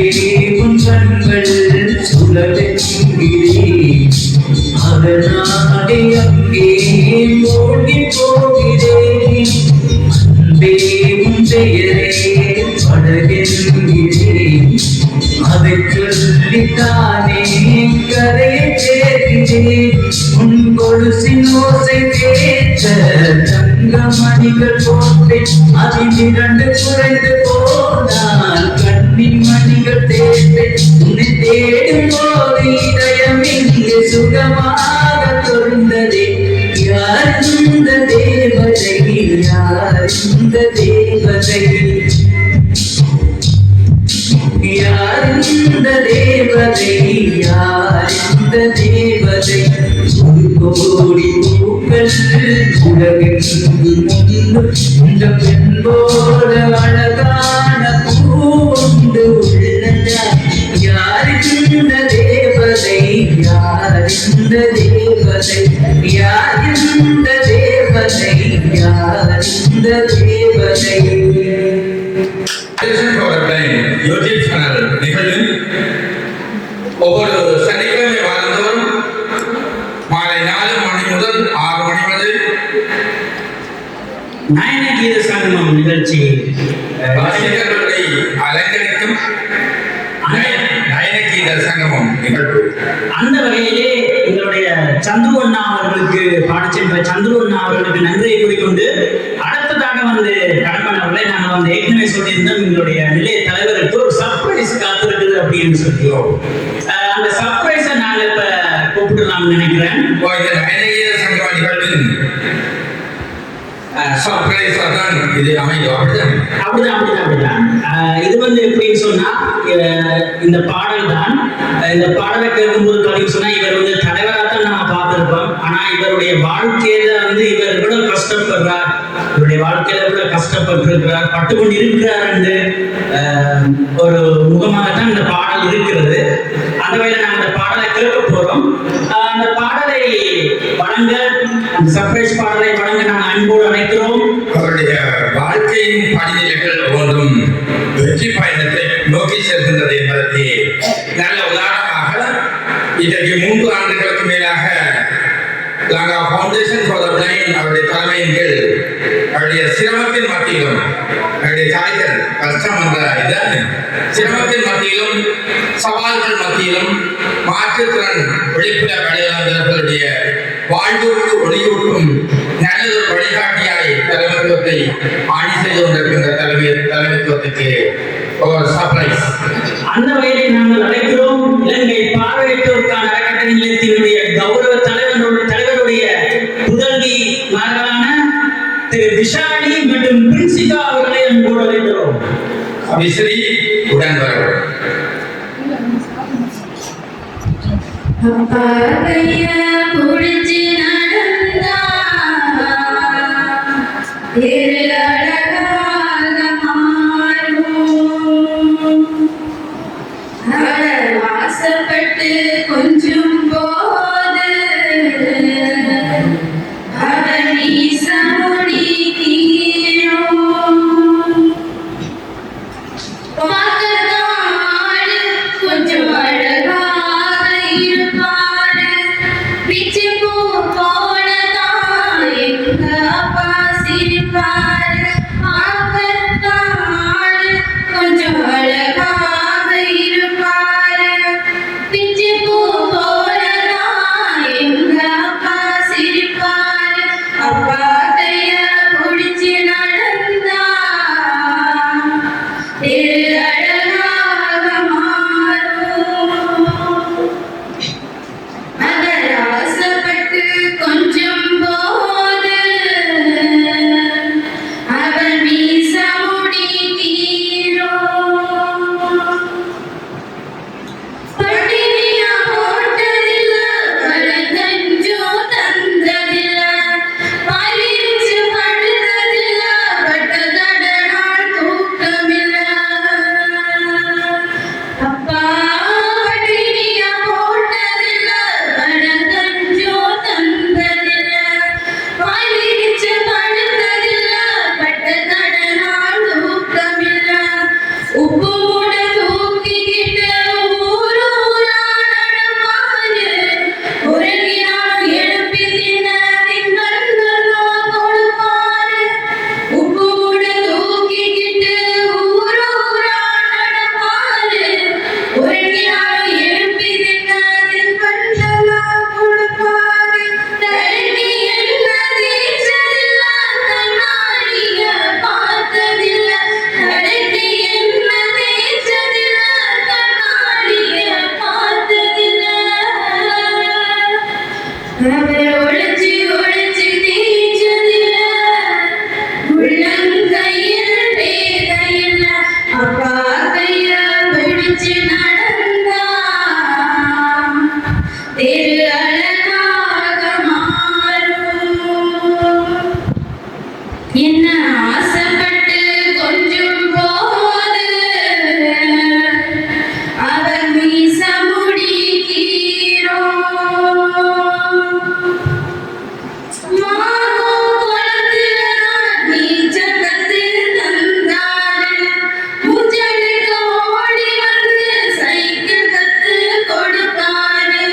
தேவன் கண்கள் சுழலெங்கிறேன் அதனாலே அங்கே மூழ்கி போகிறேன் தேவன் பெயரே படகென்கிறேன் அதை சொல்லித்தானே கரையை சேர்க்கிறேன் உன் கொலுசின் ஓசை கேட்ட தங்க மணிகள் போட்டேன் அதில் 2 குறைந்து போனால் கண்ணின் மணிகள் தேர்ப்பேன் உன்னை தேடும் போது இதயம் இங்கு சுகமாக தொழுந்ததே யார் இந்த தேவதை யார் இந்த தேவதை யார் இந்த தேவதை யார் இந்த தேவதை ஒரு கோடி பூக்கள் உலகெங்கும் இந்த பெண் போல அழகான பூண்டு உள்ளதா யார் இந்த தேவதை யார் இந்த தேவதை யார் இந்த தேவதை யார் இந்த தேவதை யூடியூப் சேனல் நிகழ்வு ஒவ்வொரு சனிக்கிழமை வாழ்ந்தவரும் மாலை 4 மணி முதல் 6 மணி வரை நாயன கீத சங்கமம் நிகழ்ச்சி ரசிகர்களை அலங்கரிக்கும் நயன கீத சங்கமம் நிகழ்வு. அந்த வகையிலே எங்களுடைய சந்துரு அண்ணா அவர்களுக்கு பாடச்சென்ற சந்துரு அண்ணா அவர்களுக்கு நன்றியை கூறிக்கொண்டு அடுத்ததாக வந்து கடம்பனவர்களை நாங்கள் வந்து ஏற்கனவே சொல்லியிருந்தோம் எங்களுடைய நிலைய தலைவருக்கு ஒரு சர்ப்ரைஸ் காத்திருக்குது அப்படின்னு சொல்லியோம். அந்த சர்ப்ரைஸை நாங்கள் இப்ப கூப்பிடலாம்னு நினைக்கிறேன். இந்த நயன கீத சங்கம நிகழ்வின் சர்ப்ரைஸ் தான் இது அமையும். அப்படிதான் இது வந்து எப்படின்னு சொன்னா இந்த பாடல் தான் இந்த பாடலை கேட்கும்போது பார்த்தீங்கன்னு சொன்னா இவர் வந்து தலைவராக தான் நம்ம பார்த்திருப்போம். ஆனா இவருடைய வாழ்க்கையில வந்து இவர் இவ்வளவு கஷ்டப்படுறார், இவருடைய வாழ்க்கையில இவ்வளவு கஷ்டப்பட்டிருக்கிறார், பட்டுக்கொண்டு இருக்கிறார் என்று ஒரு முகமாகத்தான் இந்த பாடல் இருக்கிறது. அந்த வகையில நாங்கள் இந்த பாடலை கேட்க போறோம். அந்த பாடலை வழங்க அந்த சர்ப்ரைஸ் பாடலை வழங்க நாங்கள் அன்போடு அழைக்கிறோம். அவருடைய வாழ்க்கையின் படிநிலைகள் ஒவ்வொன்றும் வெற்றி பயணத்தை நோக்கி செல்கின்றது என்பதற்கு நல்ல உதாரணமாக இன்றைக்கு 3 ஆண்டுகளுக்கு மேலாக லாங்கா ஃபவுண்டேஷன் ஃபார் த பிளைண்ட் அவருடைய தலைமையின் கீழ் அவருடைய சிரமத்தின் மத்தியிலும் அவருடைய தாய்கள் கஷ்டம் என்ற இதன் சிரமத்தின் மத்தியிலும் சவால்கள் மத்தியிலும் மாற்றுத்திறன் வெளிப்புற கலைஞர்களுடைய வாழ்வுக்கு ஒளியூட்டும் நல்லதொரு வழிகாட்டியாய் தலைமைத்துவத்தை ஆணி செய்து கொண்டிருக்கின்ற தலைமைத்துவத்துக்கு ஒரு சர்ப்ரைஸ். அந்த வகையை நாங்கள் அழைக்கிறோம் இலங்கை பார்வையற்றோருக்கான அறக்கட்டளை நிலையத்தினுடைய கௌரவ தலைவருடைய புதல்வி மகளான திரு விஷாலி மற்றும் பிரின்சிகா அவர்களை அன்போடு அழைக்கிறோம். அபிஸ்ரீ உடன் வருவோம். அப்பாவைய புடிச்சு நடந்தா அழகாக மாறும் அவர் வாசப்பட்டு கொஞ்சம் போது அவர் மீசமுடி கீழும் பார்க்கதான் கொஞ்சம் அழகாக இருப்பாரு பிச்சு பூ போனதான் எங்க அப்பா சிரிப்பாரு என்ன ஆசைப்பட்டு கொஞ்சம் போது அவர் மீச முடிக்கிறோ மாமோ குளத்துல நீச்சல் கத்து தந்தாரு முஜலுக்கு ஓடி வந்து சைக்கிள் கத்து கொடுத்தாரு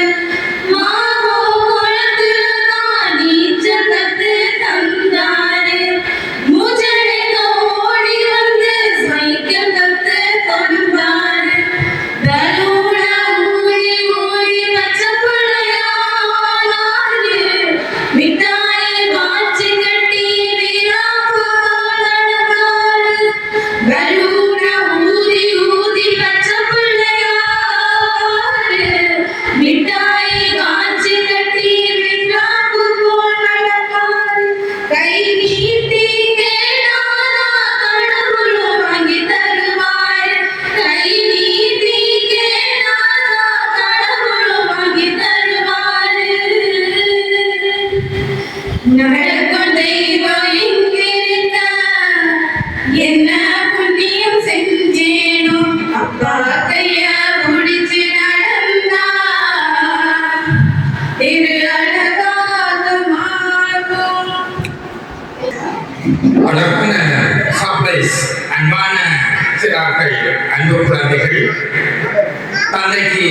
மாமோ குளத்துல நீச்சல் கத்து தந்தாரு முஜலுக்கு ஓடி வந்து சைக்கிள் கத்து கொடுத்தாரு பலூன ஊறி ஊறி பச்சை பிள்ளையானாரு மிட்டாய் வாச்சி கட்டி வீராப்பு நடந்தாரு பலூன ஊதி ஊதி பச்சை பிள்ளையாரு மிட்டாய் வாச்சி கட்டி வீராப்பு போல் நடந்தாரு கை நீட்டி கேளாதா கடவுளும் வாங்கி தருவார் கை நீட்டி கேளாதா கடவுளும் வாங்கி தருவார் நடக்கும் தெய்வம் இங்கிருக்க என்ன புண்ணியம் செஞ்சேனோ அப்பா கைய பிடிச்சு நடந்தா திரு அழகாக மாறும் அழகான சர்ப்ரைஸ். அன்பான சிறார்கள், அன்பு குழந்தைகள், தந்தைக்கு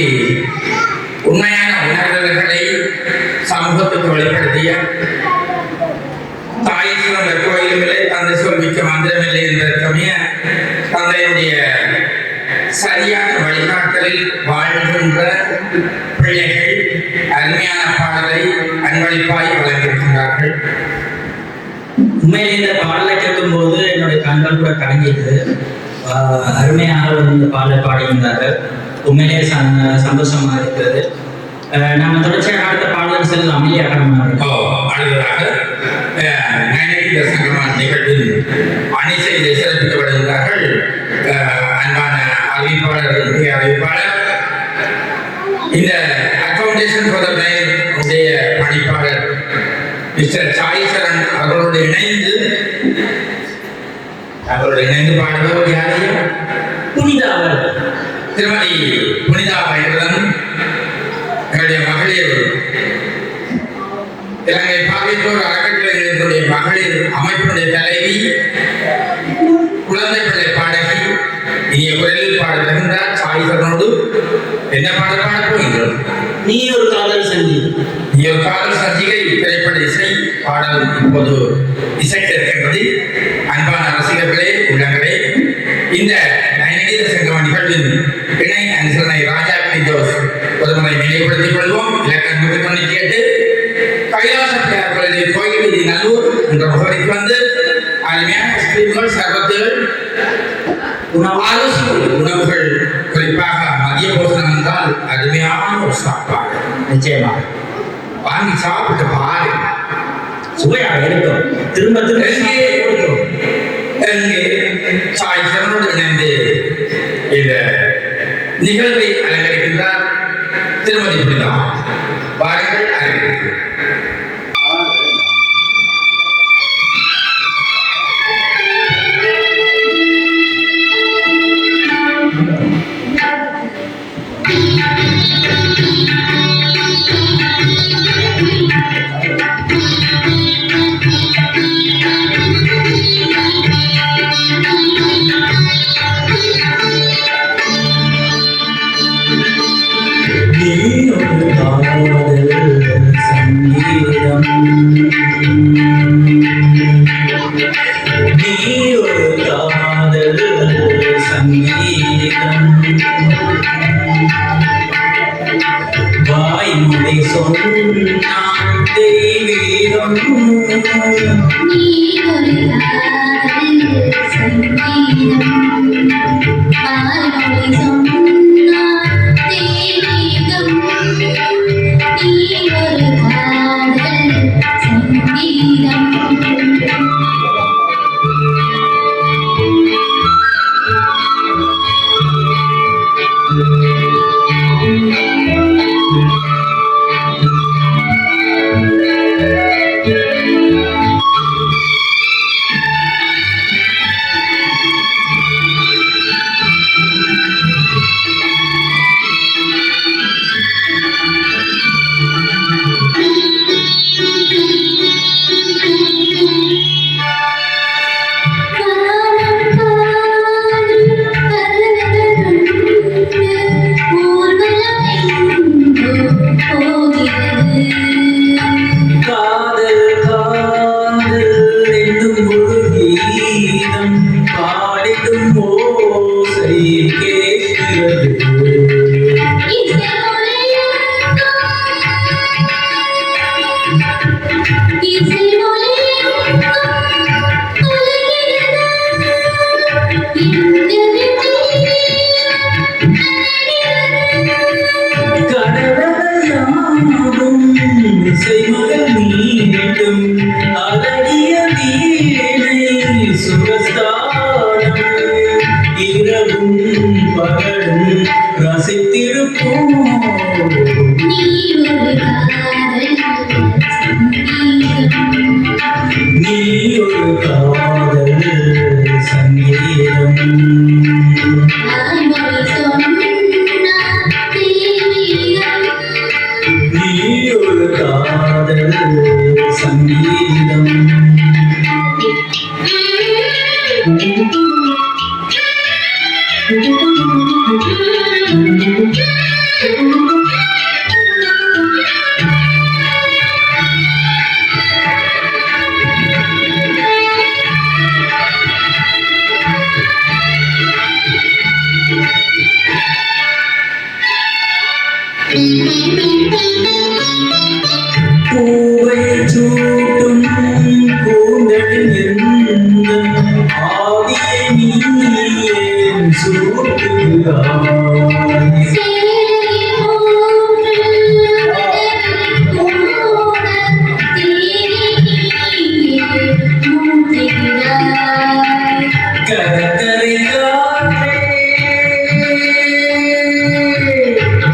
உண்மையான உணர்வுகளை சமூகத்துக்கு வெளிப்படுத்திய தாய் சிறந்த கோயிலுமில்லை தந்தை சொல் மிக்க மந்திரமில்லை என்பதற்கமைய தந்தையுடைய சரியான வழிகாட்டலில் வாழ்கின்ற பிள்ளைகள் அருமையான பாடலை அன்பளிப்பாய் வழங்கியிருக்கின்றார்கள். உண்மையிலே இந்த பாடலை கேட்கும்போது என்னுடைய கண்கள் கூட கலங்கியது. அருமையாக இந்த பாடலை பாடியிருந்தார்கள். உண்மையிலே சந்தோஷமா இருக்கிறது. நம்ம தொடர்ச்சியாக அடுத்த பாடல் செல்லலாம். அடுத்ததாக நயனகீத சங்கமம் நிகழ்வில் அணி செய்து சிறப்பிக்கப்படுகிறார்கள். அன்பான அறிவிப்பாளர், முக்கிய அறிவிப்பாளர், இந்த அக்கௌண்டேஷன் ஃபார் தி பிளைண்ட் உடைய பணிப்பாளர் மிஸ்டர் சாய்சரன் அவர்களோடு இணைந்து பாடுபவர் யாரையும் புனிதா அவர்கள், திருமதி புனிதா அவர்களுடன் எங்களுடைய மகளிர் இலங்கை பார்வையோர் அறக்கட்டளைகளுடைய மகளிர் அமைப்பினுடைய தலைவி, குழந்தை பிள்ளை பாடகி, இனிய குரலில் பாட வருகின்றார். சாய்சரனோடு என்ன பாடப் போகின்றோம்? நீ ஒரு காதல் சங்கீதம். நீ ஒரு காதல் சஞ்சிகை திரைப்பட இசை பாடல் இப்போது இசைக்க இருக்கின்றது. அன்பான ரசிகர்களே, உள்ளங்களே, இந்த நயனகீத சங்கம நிகழ்வின் இணை அனுசரணை ராஜா ஜோஸ் பொதுமறை நினைவுபடுத்திக் கொள்வோம். இலக்கம் 198 கைலாச பிள்ளையார் கோயில் வீதி நல்லூர் என்ற முகவரிக்கு வந்து அருமையான ஸ்ரீகள், சர்பத்துகள், உணவுகள், குறிப்பாக மதிய போசனம் என்றால் அருமையான ஒரு சாப்பாடு. நிச்சயமாக வாங்கி சாப்பிட்டு பாரு, சுவையாக இருக்கும். திரும்ப எங்கே சாய்சரனோடு இணைந்து இந்த நிகழ்வை அலங்கரிக்கின்றார் திருமதி புனிதா. வாருங்கள், அறிவிக்கிறேன். நீ ஒரு ஒரு காதல் சங்கீதம் நீ ஒரு காதல் சங்கீதம் பூவை சூட்டும் கூந்தலில் எந்தன் ஆவியை நீ ஏன் சூட்டுகிறாய் கடற்கரை காற்றே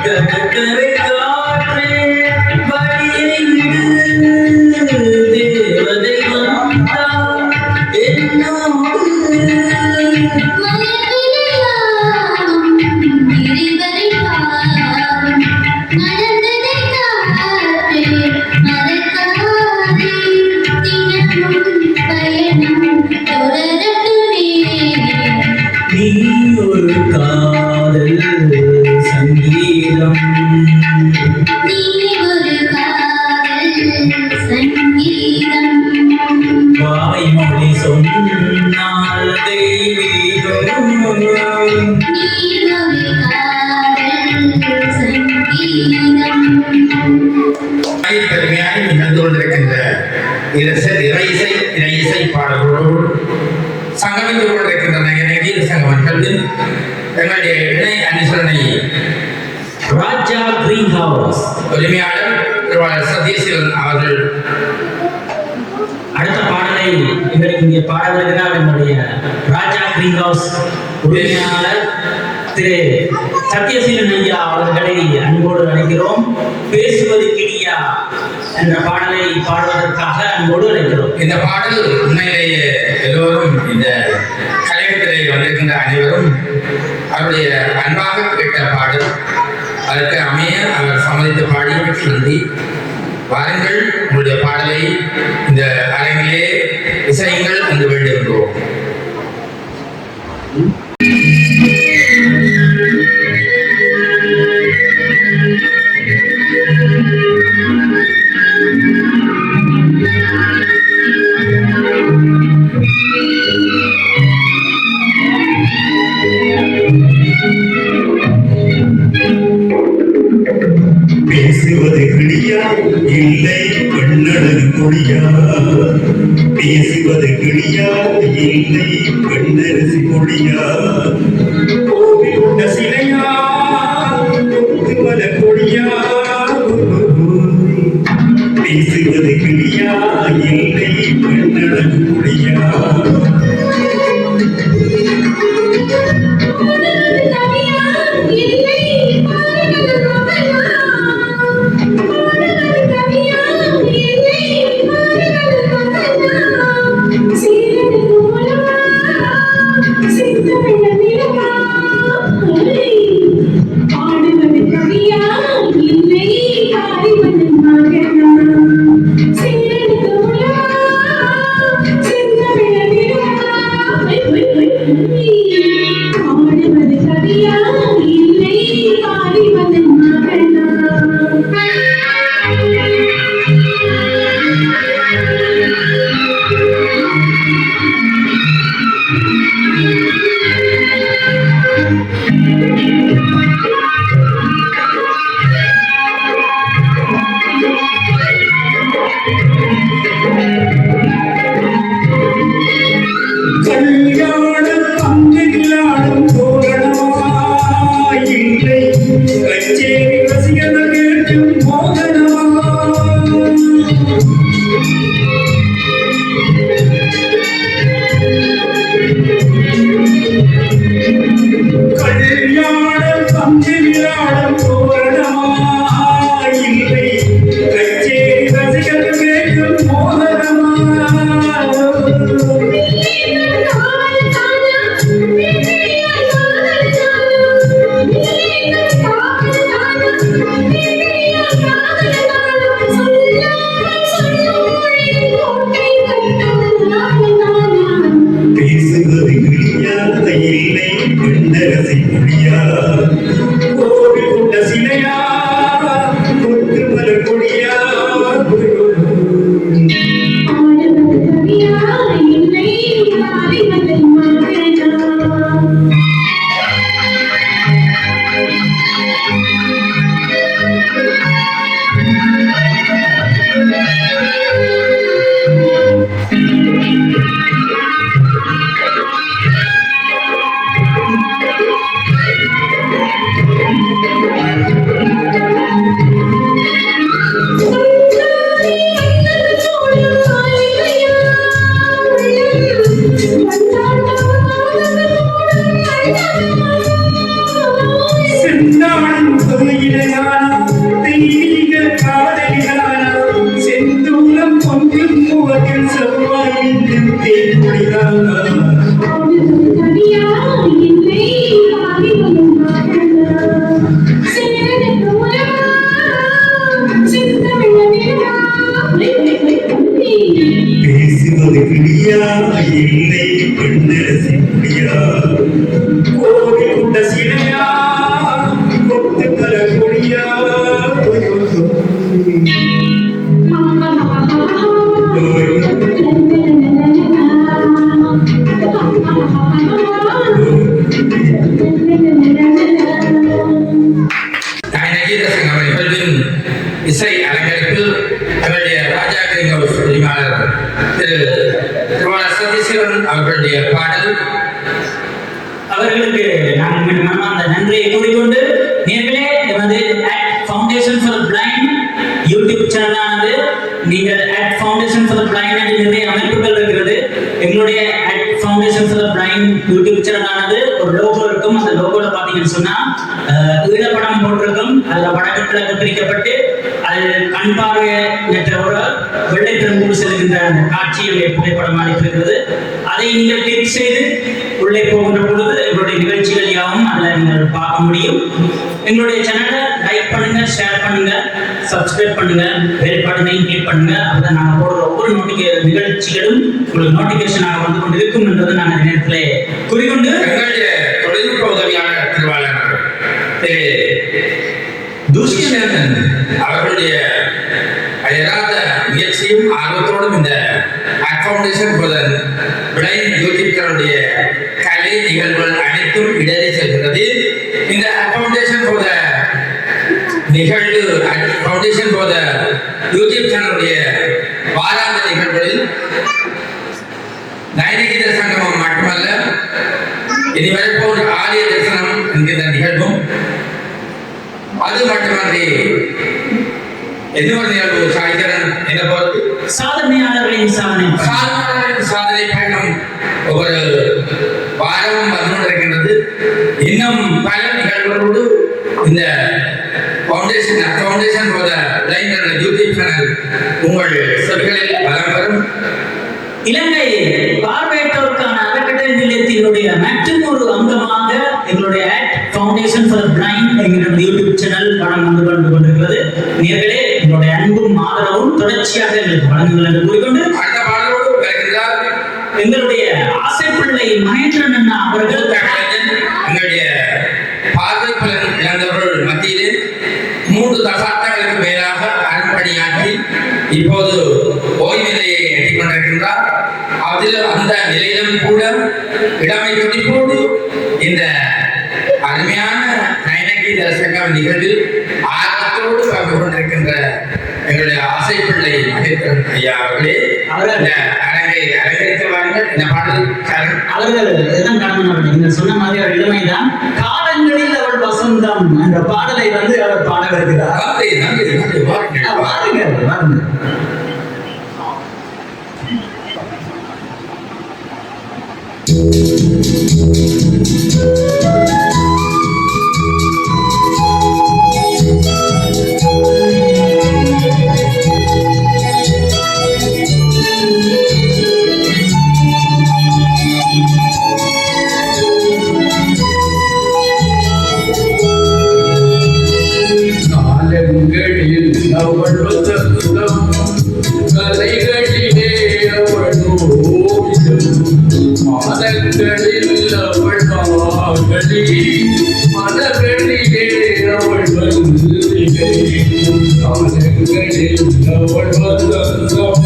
கடற்கரை காற்றே வழியை விடு தேவதை வந்தார் என்னோடு நீ ஒரு காதல் சங்கீதம் வாய்மொழி சொன்னால் தெய்வீகம் பெருமையாக நிகழ்ந்து கொண்டிருக்கின்ற இசை பாடல்களோடு சங்கமித்துக் கொண்டிருக்கின்றன கீத சங்கமர்கள் எங்களுடைய இணை அனுசரணை ராஜா கிரீன் ஹவுஸ் உரிமையாளர் திருவாளர் சத்யசீலன் அவர்கள் அடுத்த பாடலை எங்களுக்கு இங்கே பாட வருகிறார் என்னுடைய ராஜா கிரீன் ஹவுஸ் உரிமையாளர் திரு சத்யசீலன் ஐயா அவர்களை அன்போடு அழைக்கிறோம். பேசுவது கிளியா என்ற பாடலை பாடுவதற்காக அன்போடு அழைக்கிறோம். இந்த பாடல் உண்மையிலேயே எல்லோரும் இந்த கலைஞரை வந்திருக்கின்ற அனைவரும் அவருடைய அன்பாக கேட்ட பாடல். அதற்கு அமைய அவர் சம்மதித்து பாடி நன்றி. வாருங்கள், உங்களுடைய பாடலை இந்த அரங்கிலே இசையுங்கள் என்று வேண்டுகின்றோம். பேசுவது கிளியா இல்லை பெண்ணழகு கொடியா பேசுவது கிளியா இல்லை பெண்ணரசி கொடியா கோவிலுண்ட சிலையா கொத்துமல கொடியா பேசுவது கிளியா இல்லை பெண்ணழகு கொடியா பாடுவது இல்லை பெண்ணரசி கொடியா கோவில் கொண்ட சிலையா கொத்து மலர் கொடியா செந்தாழம் தொழிலானா தெய்வீக காதலியானா செந்தூரம் பொங்கும் முகத்தில் செவ்வாயின் தேன்மொழிதானா பேசுவது கிளியா இல்லை பெண்ணரசி கொடியா கோவில் கொண்ட சிலையா கொத்து மலர் கொடியா இசை அலங்கரிப்பில் அவருடைய ராஜா கிரிங் ஹவுஸ் உரிமையாளர் திரு சதீஸ்வரன் அவர்களுடைய பாடல். அவர்களுக்கு நான் மீண்டும் அந்த நன்றியை கூறிக்கொண்டு நேர்களே எமது ஃபவுண்டேஷன் ஃபார் பிளைண்ட் யூடியூப் சேனலானது நீங்கள் ஃபவுண்டேஷன் ஃபார் பிளைண்ட் நிறைய அமைப்புகள் இருக்கிறது. எங்களுடைய ஃபவுண்டேஷன் ஃபார் பிளைண்ட் யூடியூப் சேனலானது ஒரு லோகோ இருக்கும். அந்த லோகோல பார்த்தீங்கன்னு சொன்னா ஈழப்படம் போட்டிருக்கும். அதில் வடக்கிழக்கு பிரிக்கப்பட்டு அது கண் பார்வையற்ற ஒரு வெள்ளை பெரும்பூர் செல்கின்ற அந்த காட்சியுடைய புகைப்படம் அளிக்கிறது. அதை நீங்கள் கிளிக் செய்து உள்ளே போகின்ற பொழுது எங்களுடைய நிகழ்ச்சிகள் யாவும் அதில் நீங்கள் பார்க்க முடியும். எங்களுடைய சேனலை லைக் பண்ணுங்க, ஷேர் பண்ணுங்க, சப்ஸ்கிரைப் பண்ணுங்க, பெல் பட்டனையும் கிளிக் பண்ணுங்க. அப்பதான் நாங்கள் போடுற ஒவ்வொரு நிகழ்ச்சிகளும் உங்களுக்கு நோட்டிபிகேஷனாக வந்து கொண்டு இருக்கும் என்றது நான் இந்த நேரத்தில் குறிக்கொண்டு எங்களுடைய தொழில்நுட்ப உதவியாளர் திருவாளர் திரு துஷ்யநேந்தன் அவர்களுடைய அயராத முயற்சியும் ஆர்வத்தோடும் இந்த ஃபவுண்டேஷன் ஃபார் பிளைண்ட் யூடியூப் சேனலுடைய கலை நிகழ்வுகள் அனைத்தும் இடறி செல்கிறது. இந்த ஃபவுண்டேஷன் ஃபார் நிகழ்வு ஃபவுண்டேஷன் ஃபார் யூடியூப் சேனலுடைய வாராந்த நிகழ்வுகளில் நயனகீத சங்கமம் மட்டுமல்ல, இதுவரை போன்ற ஆலய தரிசனம் என்கிற நிகழ்வும், அது மட்டுமன்றி எதிர்வரை நிகழ்வு சாய்கரன் என்ற பொறுத்து சாதனையாளர்களின் சாதனை பயணம் ஒவ்வொரு வாரமும் வந்து கொண்டிருக்கின்றது. இன்னும் பல நிகழ்வுகளோடு இந்த ஃபவுண்டேஷன் ஃபார் பிளைண்ட் என்ற யூடியூப் சேனல் உங்கள் சொற்களில் வலம் வரும். இலங்கை பார்வையற்றோருக்கான அறக்கட்டளை நிலையத்தினுடைய மற்றும் ஒரு அங்கமாக எங்களுடைய ஃபவுண்டேஷன் ஃபார் பிளைண்ட் என்கிற யூடியூப் சேனல் படம் வந்து கொண்டிருக்கிறது. நேர்களே எங்களுடைய அன்பும் ஆதரவும் தொடர்ச்சியாக எங்களுக்கு வழங்குங்கள் என்று கூறிக்கொண்டு அடுத்த பாடலோடு வருகிறார் எங்களுடைய ஆசை பிள்ளை மகேந்திரன் அண்ணா அவர்கள் எங்களுடைய பார்வை பலன் இழந்தவர்கள் மத்தியிலே 3 தசாப்தங்களுக்கு மேலாக அரும்பணியாற்றி இப்போது ஓய்விலையை எட்டிக் கொண்டிருக்கின்றார். அதில் அந்த நிலையிலும் கூட இளமை துடிப்போடு இந்த அருமையான நயனகீத சங்கம் நிகழ்வில் ஆர்வத்தோடு பங்கு கொண்டிருக்கின்ற எங்களுடைய ஆசை பிள்ளை மகேந்திரன் ஐயா அவர்களே அரங்கை அலங்கரித்து வாருங்கள். இந்த பாடல் அவர்கள் எல்லாம் கடமையாளர்கள். நீங்கள் சொன்ன மாதிரி அவர் இளமைதான். காலங்களில் அவள் வசந்தம் என்ற பாடலை வந்து அவர் பாட வருகிறார். வாருங்கள் வாருங்கள். அவள் வந்த சுடம் கலைகளிலே அவள் ஓவியம் மாதங்களில் அவள் அவள் வசந்தம்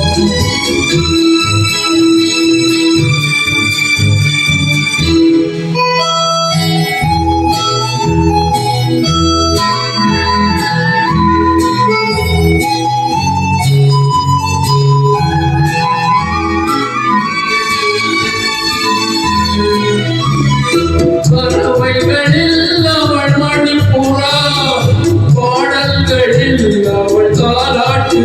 பறவைகளில் அவள் மணிப்புறா, பாடல்களில் அவள் தாலாட்டு.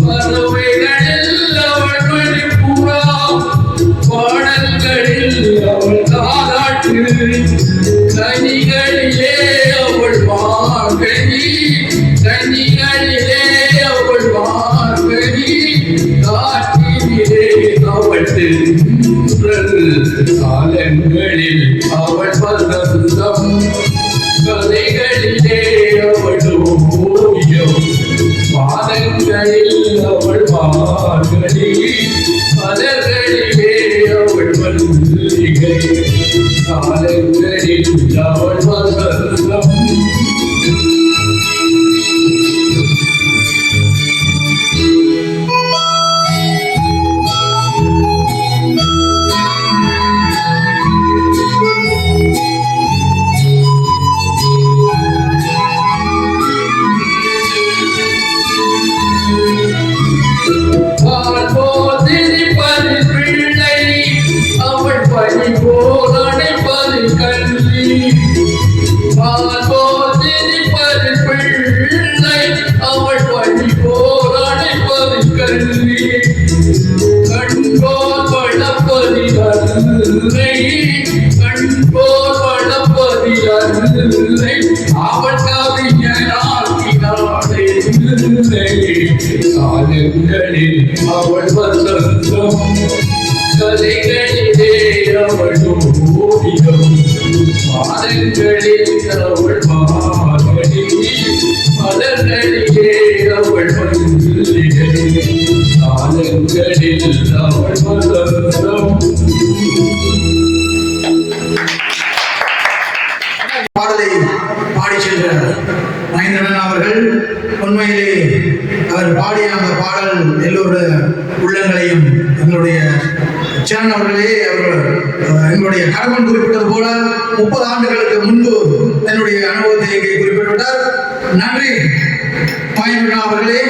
பறவைகளில் அவள் மணிப்புறா, பாடல்களில் அவள் தாலாட்டு. கனிகளிலே அவள் மார்கழி, கனிகளிலே அவள் மார்கழி, காற்றினிலே அவள் தென்றல், காலங்களில் அவள் வசந்தம், கலைகளிலே அவள் ஓவியம், பாதங்களில் அவள் மார்கழி, மலர்களிலே அவள் மல்லிகை, காலங்களில் அவள் வசந்தம். பார்ப்போதிருப்பது பிள்ளை, அவள் பணி போல் அணைப்பது கல்வி. பார்ப்போதிருப்பது பிள்ளை, அவள் பணி போல் அணைப்பது கல்வி. கண்போல் வளர்ப்பது அன்னை, கண்போல் வளர்ப்பது அன்னை, அவள் கவிஞனாக்கினாளே இல்லை. காலங்களில் அவள் வசந்தம், கலைகளிலே அவள் ஓவியம், பாதங்களில் அவள் மார்கழி, மலர்களிலே அவள் மல்லிகை, காலங்களில் அவள் வசந்தம். பாடலை பாடி சென்ற மகேந்திரன் அவர்கள் உண்மையிலே அவர் பாடிய அந்த பாடல் எல்லோருடைய உள்ளங்களையும் எங்களுடைய சேனல் அவர்களே அவர்கள் எங்களுடைய கணவன் குறிப்பிட்டது போல 30 ஆண்டுகளுக்கு முன்பு என்னுடைய அனுபவத்தை இங்கே குறிப்பிட்டுவிட்டார். நன்றி மகேந்திரன் அவர்களே.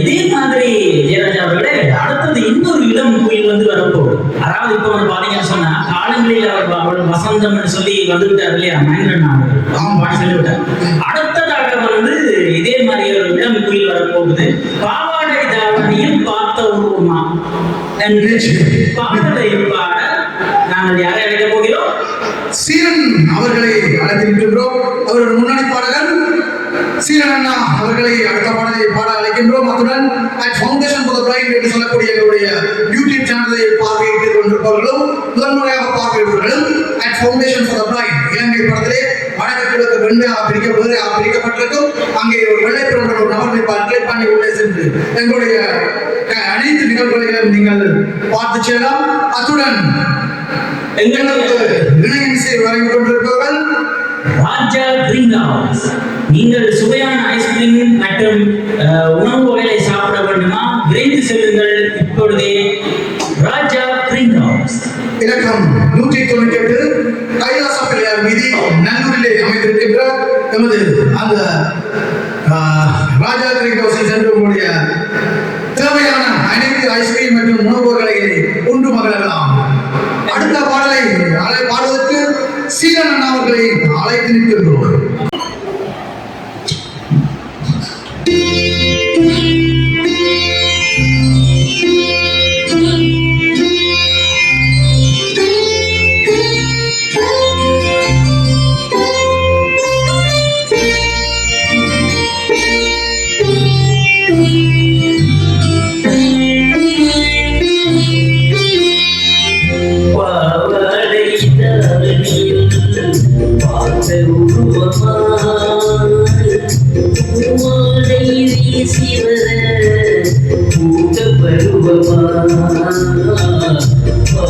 இதே மாதிரி ஜெயராஜா அவர்களே அடுத்தது இன்னொரு இளம் குயில் வந்து வரப்போகுது. அதாவது இப்போ வந்து பாத்தீங்கன்னு சொன்னா காலங்களில் அவர் வசந்தம் சொல்லி வந்துவிட்டார் இல்லையா மகேந்திரன் அவர்கள் பாடி சொல்லிவிட்டார். அடுத்ததாக வந்து இதே மாதிரி ஒரு இளம் குயில் வரப்போகுது. பாவாடை தாவணியில் பார்த்த உருவமா என்று பாடலை பாட நாங்கள் யாரை அழைக்க போகிறோம்? சீரன் அவர்களை அழைத்திருக்கின்றோம். அவர்கள் முன்னணி பாடகர் சீரன் அண்ணா அவர்களை அடுத்த பாடலை பாட அழைக்கின்றோம். அத்துடன் at foundation for the blind என்று சொல்லக்கூடிய எங்களுடைய யூடியூப் சேனலை பார்வையிட்டுக் கொண்டிருப்பவர்களும் முதன்முறையாக பார்வையிடுவர்களும் at foundation for the blind Ilankai படத்திலே வடக்கு கிழக்கு வெண்மையாக பிரிக்கப்பட்டிருக்கும். அங்கே ஒரு வெள்ளை பிறந்த ஒரு நபர் நிற்பார். கிளிக் பண்ணி உள்ளே சென்று எங்களுடைய அனைத்து நிகழ்வுகளையும் நீங்கள் பார்த்து செல்லலாம். அத்துடன் எங்களுக்கு இணையமிசை வழங்கிக் கொண்டிருப்பவர்கள் ராஜா கிரீன் ஹவுஸ். நீங்கள் சுவையான ஐஸ்கிரீம் மற்றும் உணவு வகைகளை சாப்பிட வேண்டுமா? விரைந்து செல்லுங்கள் இப்பொழுதே ராஜா கிரீன் ஹவுஸ். இலக்கம் 198 கைலாச பிள்ளையார் வீதி நல்லூரிலே அமைந்திருக்கின்ற எமது அந்த ராஜா கிரீன் ஹவுஸில் சென்று உங்களுடைய தேவையான அனைத்து ஐஸ்கிரீம் மற்றும் உணவு வகைகளை உண்டு மகிழலாம். அடுத்த பாடலை பாடுவதற்கு சீரன் அவர்களை அழைத்து நிற்கின்றோம்.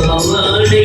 பாவாடை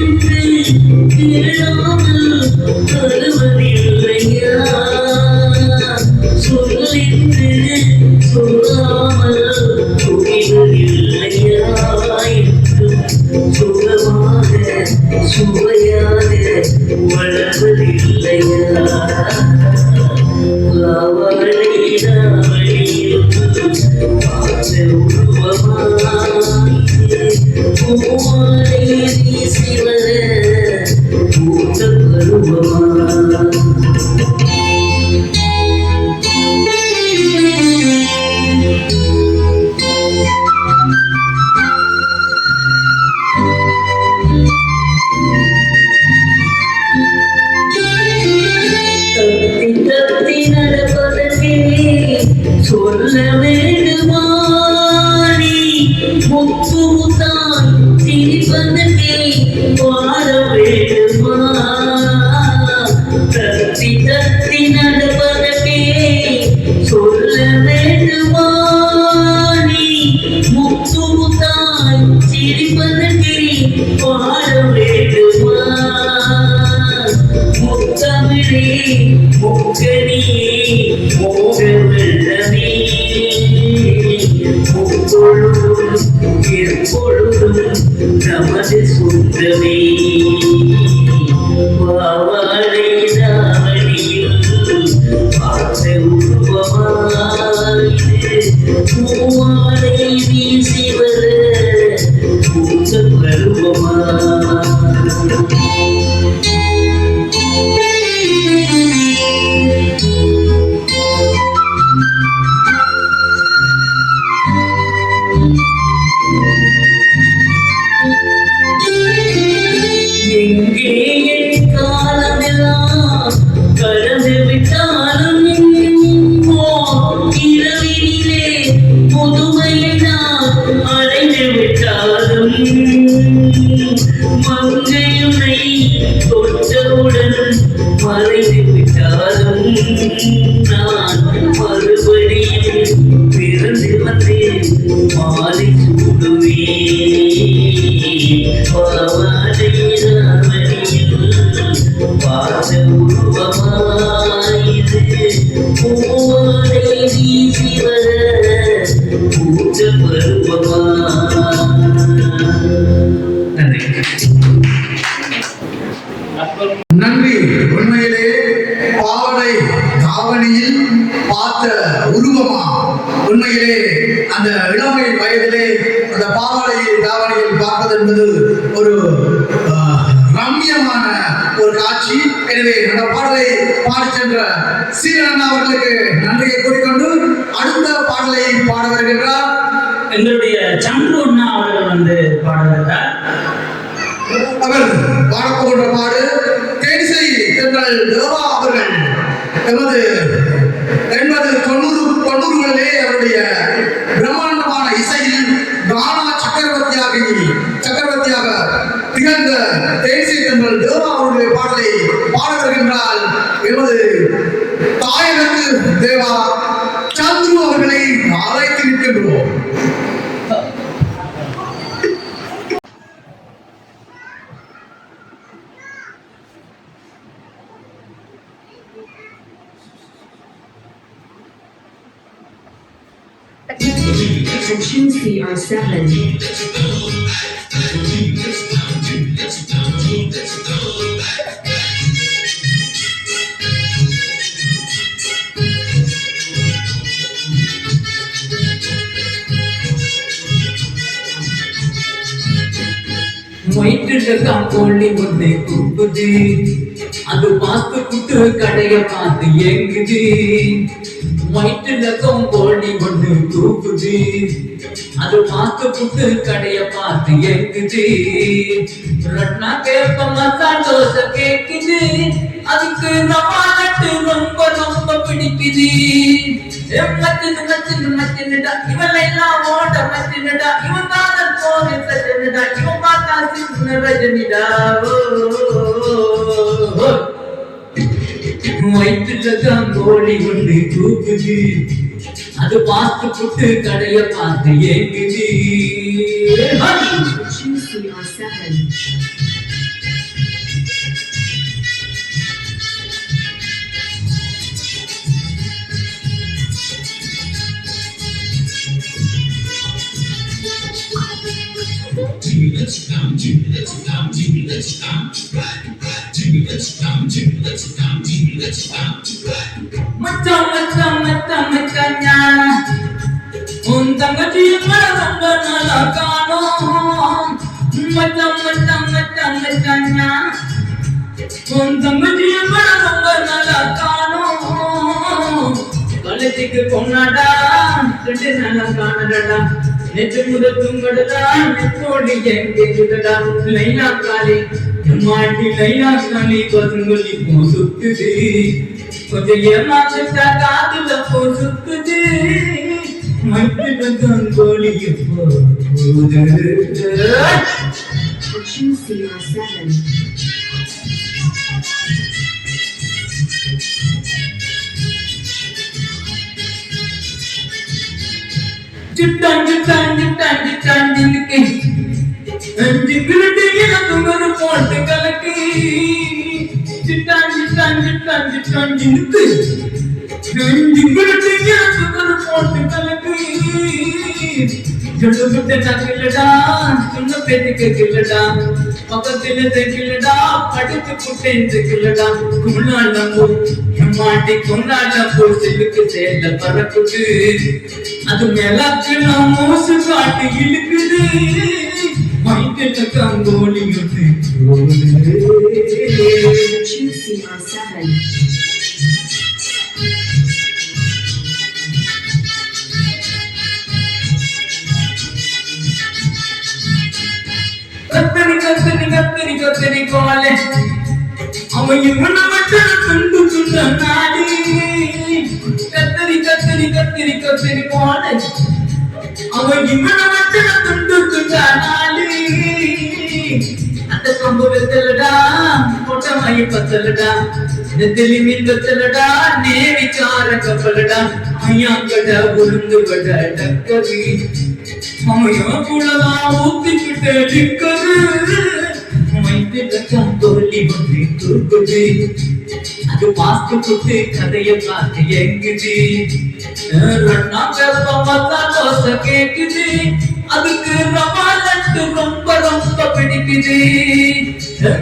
என்று கேளாமல் வருவதில்லையா சொல்லென்று சொல்லாமல் புரிவதில்லையா சுகமாக சுவையாக வளர்வதில்லையா சொல்ல வேண்டுமா நீ முத்து முத்தாய் சிரிப்பதற்கே வாழ வேண்டுமா தத்தி தத்தி நடப்பதற்கே சொல்ல வேண்டுமா நீ முத்து முத்தாய் சிரிப்பதற்கே வாழ வேண்டுமா முத்தமிழே முக்கனியே மோகவெள்ளமே முப்பொழுதும் எப்பொழுதும் நமது சொந்தமே பாவாடை தாவணியில் பார்த்த உருவமாயிது பூவாடை வீசி வர பூத்த பருவமா எங்கே என் காலமெல்லாம் கடந்து விட்டாலும் இரவினிலே புதுமையை நான் அடைந்து விட்டாலும் மங்கையுனை தொட்டவுடன் மறைந்து விட்டாலும் நான் மறுபடியும் பிறந்து வந்தேன் மாலை சூடுவேன் பாவாடை ராவணியில் பார்த்த உருவமாயிது பூவாடை வீசி வர பூத்த பருவமா. நன்றி. நன்றி. உண்மையிலே பாவடை தாவணியில் பார்த்த உருவமா, உண்மையிலே அந்த இளமை வயதிலே அந்த பாவடை தாவணியில் பார்ப்பது என்பது ஒரு ரம்யமான ஒரு காட்சி. எனவே அந்த பாடலை பாடி சென்ற சீரன் அவர்களுக்கு நன்றியை கூறிக்கொண்டு அடுத்த பாடலை பாட வருகின்றார் எங்களுடைய சந்துரு அண்ணா அவர்கள் வந்து பாடுகிறார். அவர் பாடப்போகின்ற பாடு தேனிசை தென்றல் தேவா அவர்கள் எமது 80-90களிலே அவருடைய பிரம்மாண்டமான இசையில் கானா சக்கரவர்த்தியாக திகழ்ந்த தேனிசை தென்றல் தேவா அவருடைய பாடலை பாட வருகின்றால் எமது தாயகத்து தேவா சந்துரு அவர்களை அழைத்து நிற்கின்றோம். and choose CR7. கோழி ஒண்ணு கூப்புது, அது பார்த்து குட்டு கடைய பார்த்து எங்குது. வயிற்றுல கோழி ஒண்ணு கூப்புது, அது பார்த்து குட்டு கடைய பார்த்து எங்குது. ரத்னா கேப்ப மசால் தோசை கேக்குது, அதுக்கு ரவா நட்டு ரொம்ப ரொம்ப பிடிக்குது. மச்சினுடா இவெல்லாம் ஓட மச்சினுடா, இவன் காதல் கோவில் சஜனுடா, இவன் பார்த்தா சின்ன ரஜனிடா. வயிற்றுலதான் கோழி ஒண்ணு கூக்குது, அது பார்த்து புட்டு கடைய பார்த்து ஏங்குது. Choose CR7. மச்சான் மச்சான் மச்சான் மச்சான் ஞான உன் தங்கச்சியை ரொம்ப நல்லா காணோம் மச்சான் மச்சான் மச்சான் மச்சான் ஞான உன் தங்கச்சியை ரொம்ப நல்லா காணோம் கழுத்துக்கு பொண்ணாடா ரெண்டு நல்லா காணடா நெற்று முதல் துங்கடா நெற்றோடி எங்கேடா லைனா காலி மாட்டி லைனா காலி பசுங்கொல்லி போ சுத்துது கொஞ்சம் ஏமாத்துட்டா காதுல போ சுத்துது மட்டில தங்கோலி போகுது. Option CR7. ஜிட்டான் ஜிட்டான் ஜிட்டான் ஜிட்டான் ஜிலுக்கு ஜிங்கிருட்டியில துங்கரு போட்டு கலக்கு ஜிட்டான் ஜிட்டான் ஜிட்டான் ஜிட்டான் ஜிலுக்கு ஜிங்கிருட்டியில துங்கரு போட்டு கலக்கு ஜொண்டு முட்டை நக்கில்லடா சொன்ன பேத்தி கேட்கலடா பக்கத்துல தெக்கில்லடா படித்து புட்டேன் தெக்கில்லடா கும்ளாண்டம்போ மாட்டி கொண்டாண்டம்போ சிலுக்கு சேல பறக்குது அது மேலாக்கு நான் மோசு காட்டு இழுக்குது மைண்டில் கங்கோலி Option CR7. கத்தரி கத்தரி கத்தரி கத்தரி கோலே அவன் இவனை மட்டும் கண்டு கொண்ட நாடி கத்தரி கத்தரி கத்தரி கத்தரி கோலே அவன் இவனை மட்டும் கண்டு கொண்ட நாடி அந்த கொம்பு வெத்தலடா கொட்டை வாங்கி பத்தலடா நெத்திலி மீன் வெத்தலடா நேவிக்கார கப்பலடா ஐயாங்கட உளுந்து வட டக்கரி அம்மையா புலதா ஊத்திக்கிட்டு நிற்கது மைத்தில கந்தோலி வந்து தூக்குது அது பாஸ்து குத்து கதைய பார்த்து எங்குது ரண்ணா கற்பமத்தா தோசை கேக்குது அதுக்கு ரவா லட்டு ரொம்ப ரொம்ப பிடிக்குது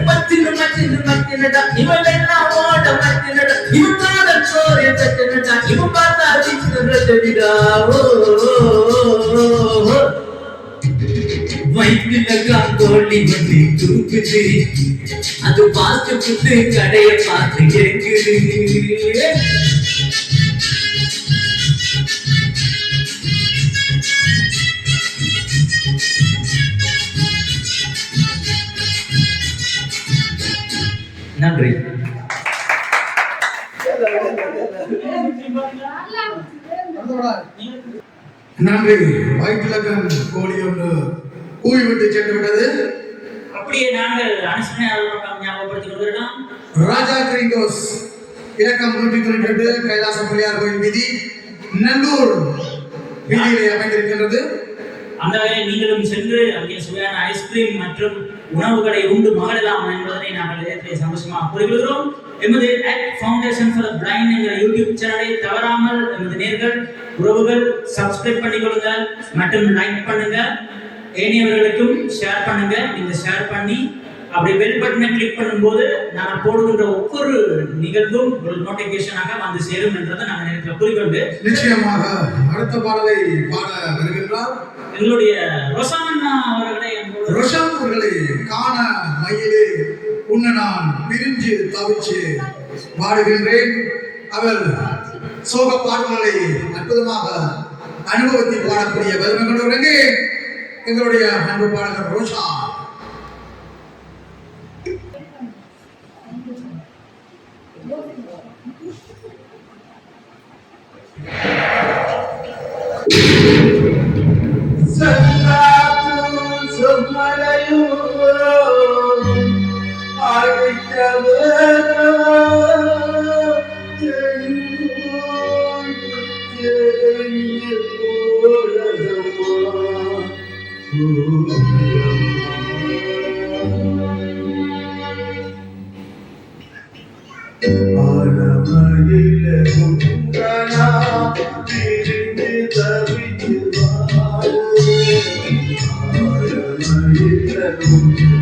மச்சினு மச்சினு மச்சினடா இவன் எல்லாம் ஓட மச்சினடா இவன் காதல் சோறு தச்சினடா இவன் பார்த்தா சின்னடா வயிற்றுல காங்கோலி வந்து தூக்குது அது பார்த்து புட்டு கடைய பார்த்து கேக்குது. நன்றி. நன்றி. வயிற்றுலகன் கோழி ஒன்று கூவி விட்டு சென்று விட்டது. அப்படியே நாங்கள் அனுசரணையாளர்களுடன் ஞாபகப்படுத்திக் கொள்கிறோம். ராஜா கிரிங்கோஸ் இலக்கம் 192 கைலாச பிள்ளையார் கோயில் வீதி நல்லூர் வீதியிலே அமைந்திருக்கின்றது. அந்த வகையில் நீங்களும் சென்று அங்கே சுவையான ஐஸ்கிரீம் மற்றும் உணவுகளை உண்டு மகிழலாம் என்பதனை நாங்கள் நேரத்திலே சந்தோஷமாக கூறுகிறோம். எமது ஃபவுண்டேஷன் ஃபார் தி பிளைண்ட் என்கிற யூடியூப் சேனலை தவறாமல் எமது நேர்கள் உறவுகள் சப்ஸ்கிரைப் பண்ணிக்கொள்ளுங்க மற்றும் லைக் பண்ணுங்க, ஏனையவர்களுக்கும் ஷேர் பண்ணுங்க. நீங்க ஷேர் பண்ணி அப்படி பெல் பட்டனை கிளிக் பண்ணும்போது நாங்கள் போடுகின்ற ஒவ்வொரு நிகழ்வும் ஒரு நோட்டிபிகேஷனாக வந்து சேரும் என்றதை நாங்கள் நேரத்தில் கூறிக்கொண்டு நிச்சயமாக அடுத்த பாடலை பாட வருகின்றார் எங்களுடைய ரோஷான் அவர்களை காண மயிலே உன்னை நான் பிரிஞ்சு தவிச்சு பாடுகின்றேன். அவர் சோக பாடல்களை அற்புதமாக அனுபவத்தை பாடக்கூடிய பெருமை கொண்டவர்கள் எங்களுடைய அன்பு பாடகர் ரோஷா. Thank you.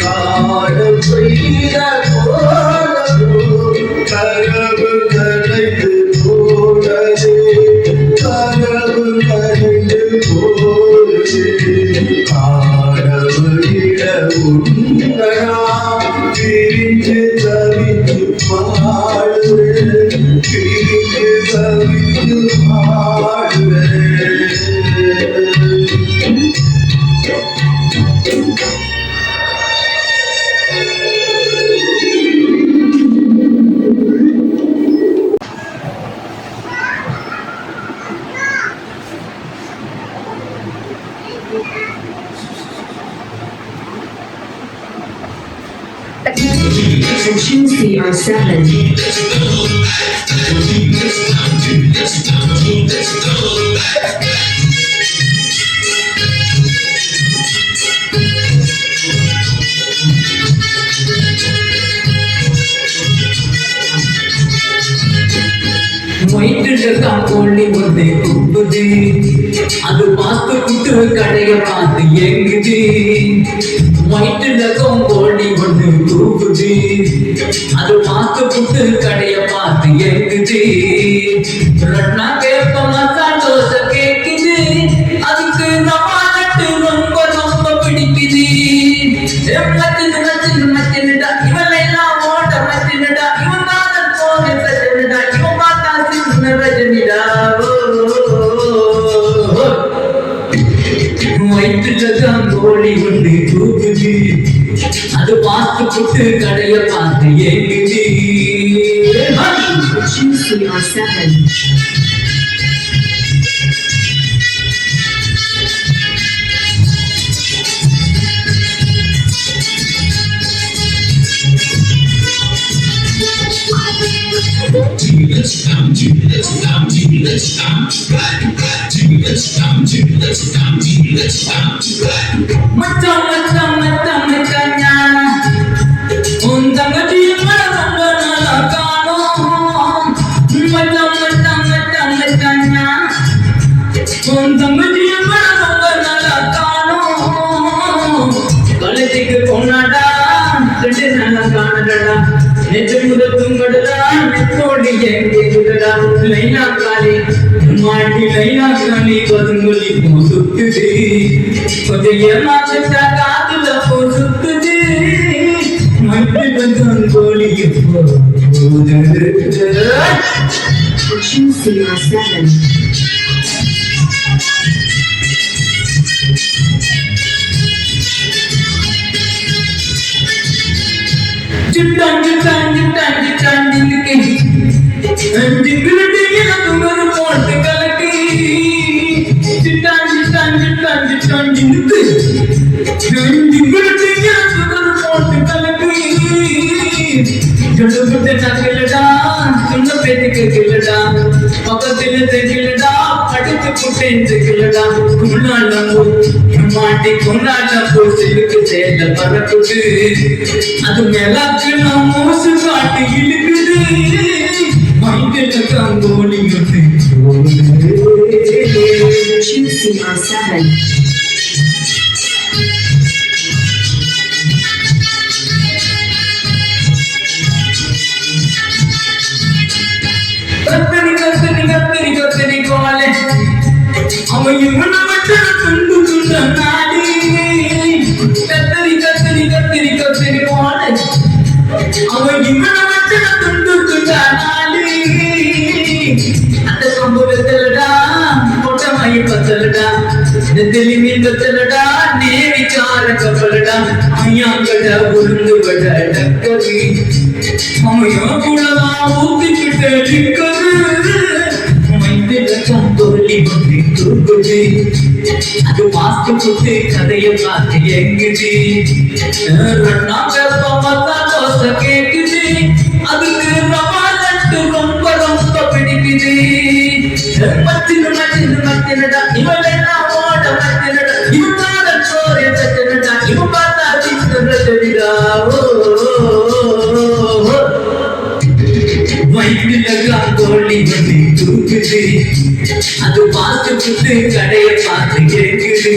Ah தவித்து பாடுவேன். Choose CR7. கோழி ஒன்று குப்புது, அது பார்த்து குட்டு கடைய பார்த்து எங்குது. வயிற்றுல கோழி ஒன்று கூப்புது, அது பார்த்து குட்டு கடைய பார்த்து எங்குது. ரத்னா கேப்ப மசால் தோசை கேக்குது, அதுக்கு ரவா நட்டு ரொம்ப ரொம்ப பிடிக்குது. மச்சினு மச்சினு மச்சினுடா, இவளெல்லாம் ஓட மச்சினுடா, இவன் தான் போன பிரச்சனைடா, இவன் பார்த்தா சின்ன ரஜனிடா. வயிற்றுலதான் கோழி ஒன்று கூப்புது, அது பார்த்து புட்டு கடைய பார்த்து ஏங்குது. Choose CR7. மச்சான் மச்சான் மச்சான் மச்சான்யா, உன் தங்கச்சியை ரொம்ப நாளா காணோம். மச்சான் மச்சான் மச்சான் மச்சான்யா, உன் தங்கச்சியை ரொம்ப நாளா காணோம். காலேஜுக்கு போனாடா, 2 நாளா காணடா, நேற்று முதல் துங்கடா, நெத்தோடி எங்கேடா. லைனா காலி மாட்டி லைனா காலி பதுங்கொலி பூ சுத்துது, கொஞ்சம் ஏமாத்துட்டா காதுல பூ சுத்துது. மட்டில்தான் கோழி போகுது. Choose CR7. சிட்டான் சிட்டான் சிட்டான் சிட்டான் ஜிந்துக்கு ஜிங்குலட்டு எனக்கு ஒரு போட்டு கலக்கு. சிட்டான் சிட்டான் சிட்டான் சிட்டான் ஜிந்துக்கு ஜிங்குலட்டு எனக்கு ஒரு போட்டு கலக்கு. ஜொடுகுட்ட நக்கலடா, சொன்ன பேத்துக்கு கிளடா, பக்கத்துல தெரியலடா, படுத்து புட்டேன் கிளடா. குள்ளாண்டம்போ மாட்டி கொண்டாண்டம்போ சிலுக்கு சேல பறக்குது, அது மேலாக்கு நான் மோசு காட்டு இழுக்குது. மைண்டில் கங்கோலி வந்து Choose CR7. கத்தரி கத்தரி கத்தரி கத்தரி கோலே, அவன் இவனை மட்டும் துண்டு துண்ட நாடி. கத்தரி கத்தரி கத்தரி கத்தரி கோலே, அவன் இவனை மட்டும் துண்டு துண்ட நாடி. அந்த கம்பு வெத்தலடா, கொட்டமாயி பத்தலடா, நெத்திலி மீன் வெத்தலடா, நேவிக்கார கப்பலடா. ஐயாங்கட உருந்து வட டக்கரி, அம்மையா கூடவா ஊத்திக்கிட்ட டிக்கரு. மைந்தில கந்தோலி வந்து தூக்குது, அது பார்த்து புட்டு கதைய பார்த்து எங்குது. ரண்ணா வெப்ப மசால் தோசை கேக்குது, அதுக்கு ரவா நட்டு ரொம்ப ரொம்ப பிடிக்குது. மச்சினு மச்சினு மச்சினுடா, இவளெல்லாம் ஓட மச்சினுடா, இவன் தான் சோறு பிரச்சனைடா, இவன் பார்த்தா சின்ன ரஜனிடா. வயிற்றுல கோழி வந்து தூக்குது, அது பார்த்து புட்டு கடைய பார்த்து கேக்குது.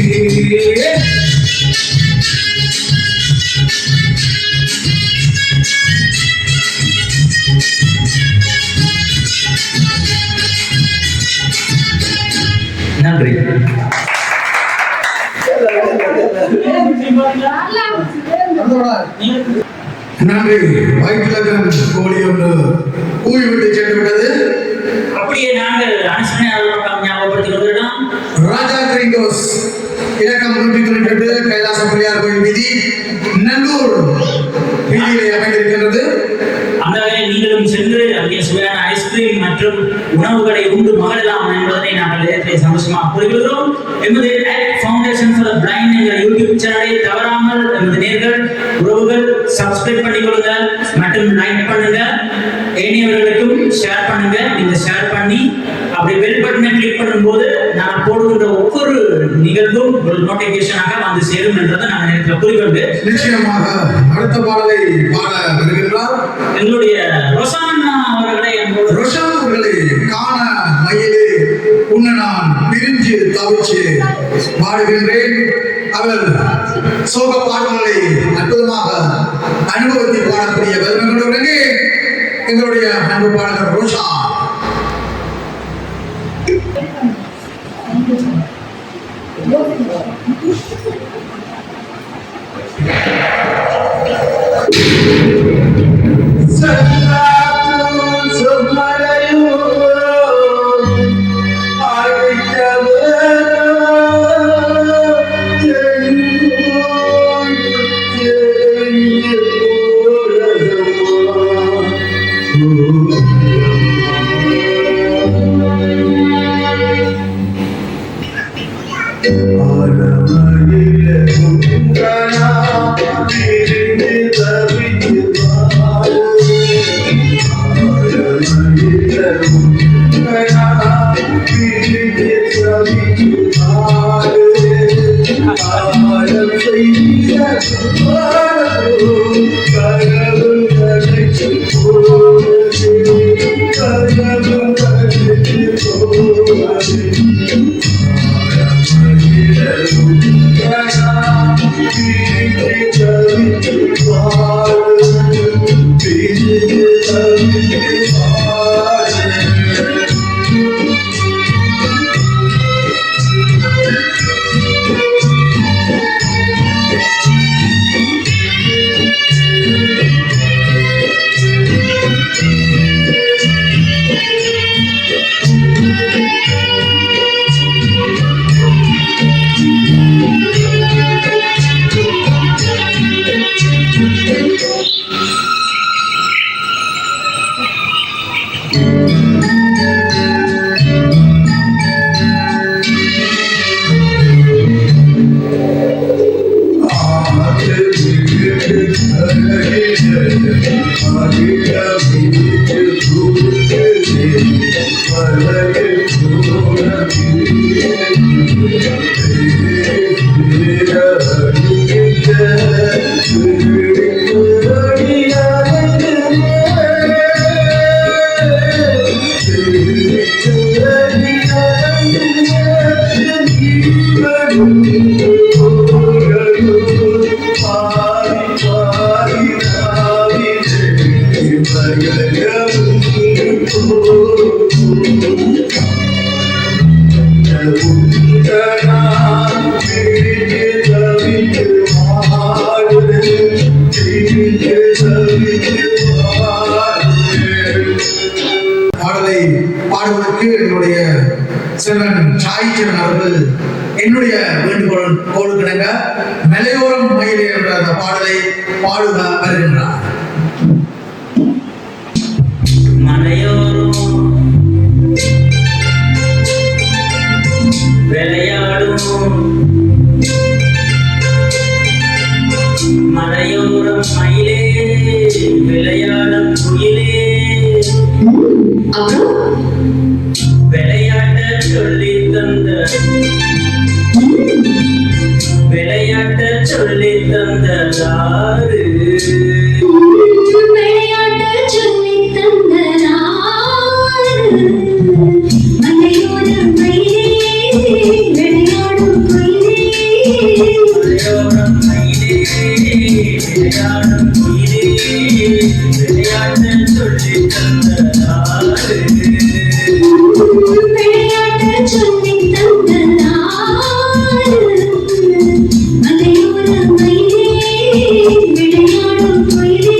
நன்றி. நன்றி. வயிற்றுலகம் கோழி ஒன்று கூவி விட்டு சென்று விட்டது. அனுசரணையாளர்கள் ஞாபகப்படுத்திக் கொண்டிருக்கலாம். ராஜா கிரிங்கோஸ் இலக்கம் 198 கைலாச பிள்ளையார் கோயில் வீதி நல்லூர் வீதியிலே அமைந்திருக்கின்றது. அந்த வகையில் நீங்களும் சென்று அங்கே சுவையான ஐஸ்கிரீம் மற்றும் உணவுகளை உண்டு மகிழலாம் என்பதை நாங்கள் நேரத்தை சந்தோஷமாக கூறுகிறோம். எமது ஃபவுண்டேஷன் ஃபார் தி பிளைண்ட் என்ற யூடியூப் சேனலை தவறாமல் எமது நேர்கள் உறவுகள் சப்ஸ்கிரைப் பண்ணிக்கொள்ளுங்க மற்றும் லைக் பண்ணுங்க, ஏனையவர்களுக்கும் ஷேர் பண்ணுங்க. நீங்க ஷேர் பண்ணி அப்படி பெல் பட்டனை கிளிக் பண்ணும்போது நான் போடுகின்ற ஒவ்வொரு நிகழ்வும் ஒரு நோட்டிபிகேஷனாக வந்து சேரும் என்றதை நாங்கள் நேரத்தில் கூறிக்கொண்டு நிச்சயமாக அடுத்த பாடலை பாட வருகின்றார் எங்களுடைய ரொசானா அவர்களை ரோஷான் அவர்களை காண மயிலே உன்னை நான் பிரிஞ்சு தவிச்சு பாடுகின்றேன். அவர் சோக பாடல்களை அற்புதமாக அனுபவத்தை பாடக்கூடிய வருவர்களுடனே எங்களுடைய அன்பு பாடகர் ரோஷா. பாடலை பாடுவதற்கு என்னுடைய செல்வன் சாய்ச்சரன் அவர்கள் என்னுடைய வேண்டுகோள் கிடங்க மலையோரம் மயிலே என்ற அந்த பாடலை பாடுக வருகின்றார். மலையோரம் விளையாடும் மலையோரம் மயிலே விளையாடும் குயிலே விளையாட்ட சொல்லி தந்த விளையாட்ட சொல்லி தந்தாரு விளையாட்ட சொல்லி தந்தாரு மலையோரம் மயிலே விளையாடும் குயிலே மலையோரம் மயிலே விளையாடும் குயிலே விளையாட்ட சொல்லி தந்தாரு விளையாட்ட சொல்லி தந்தாரு மலையோரம் மயிலே விளையாடும் குயிலே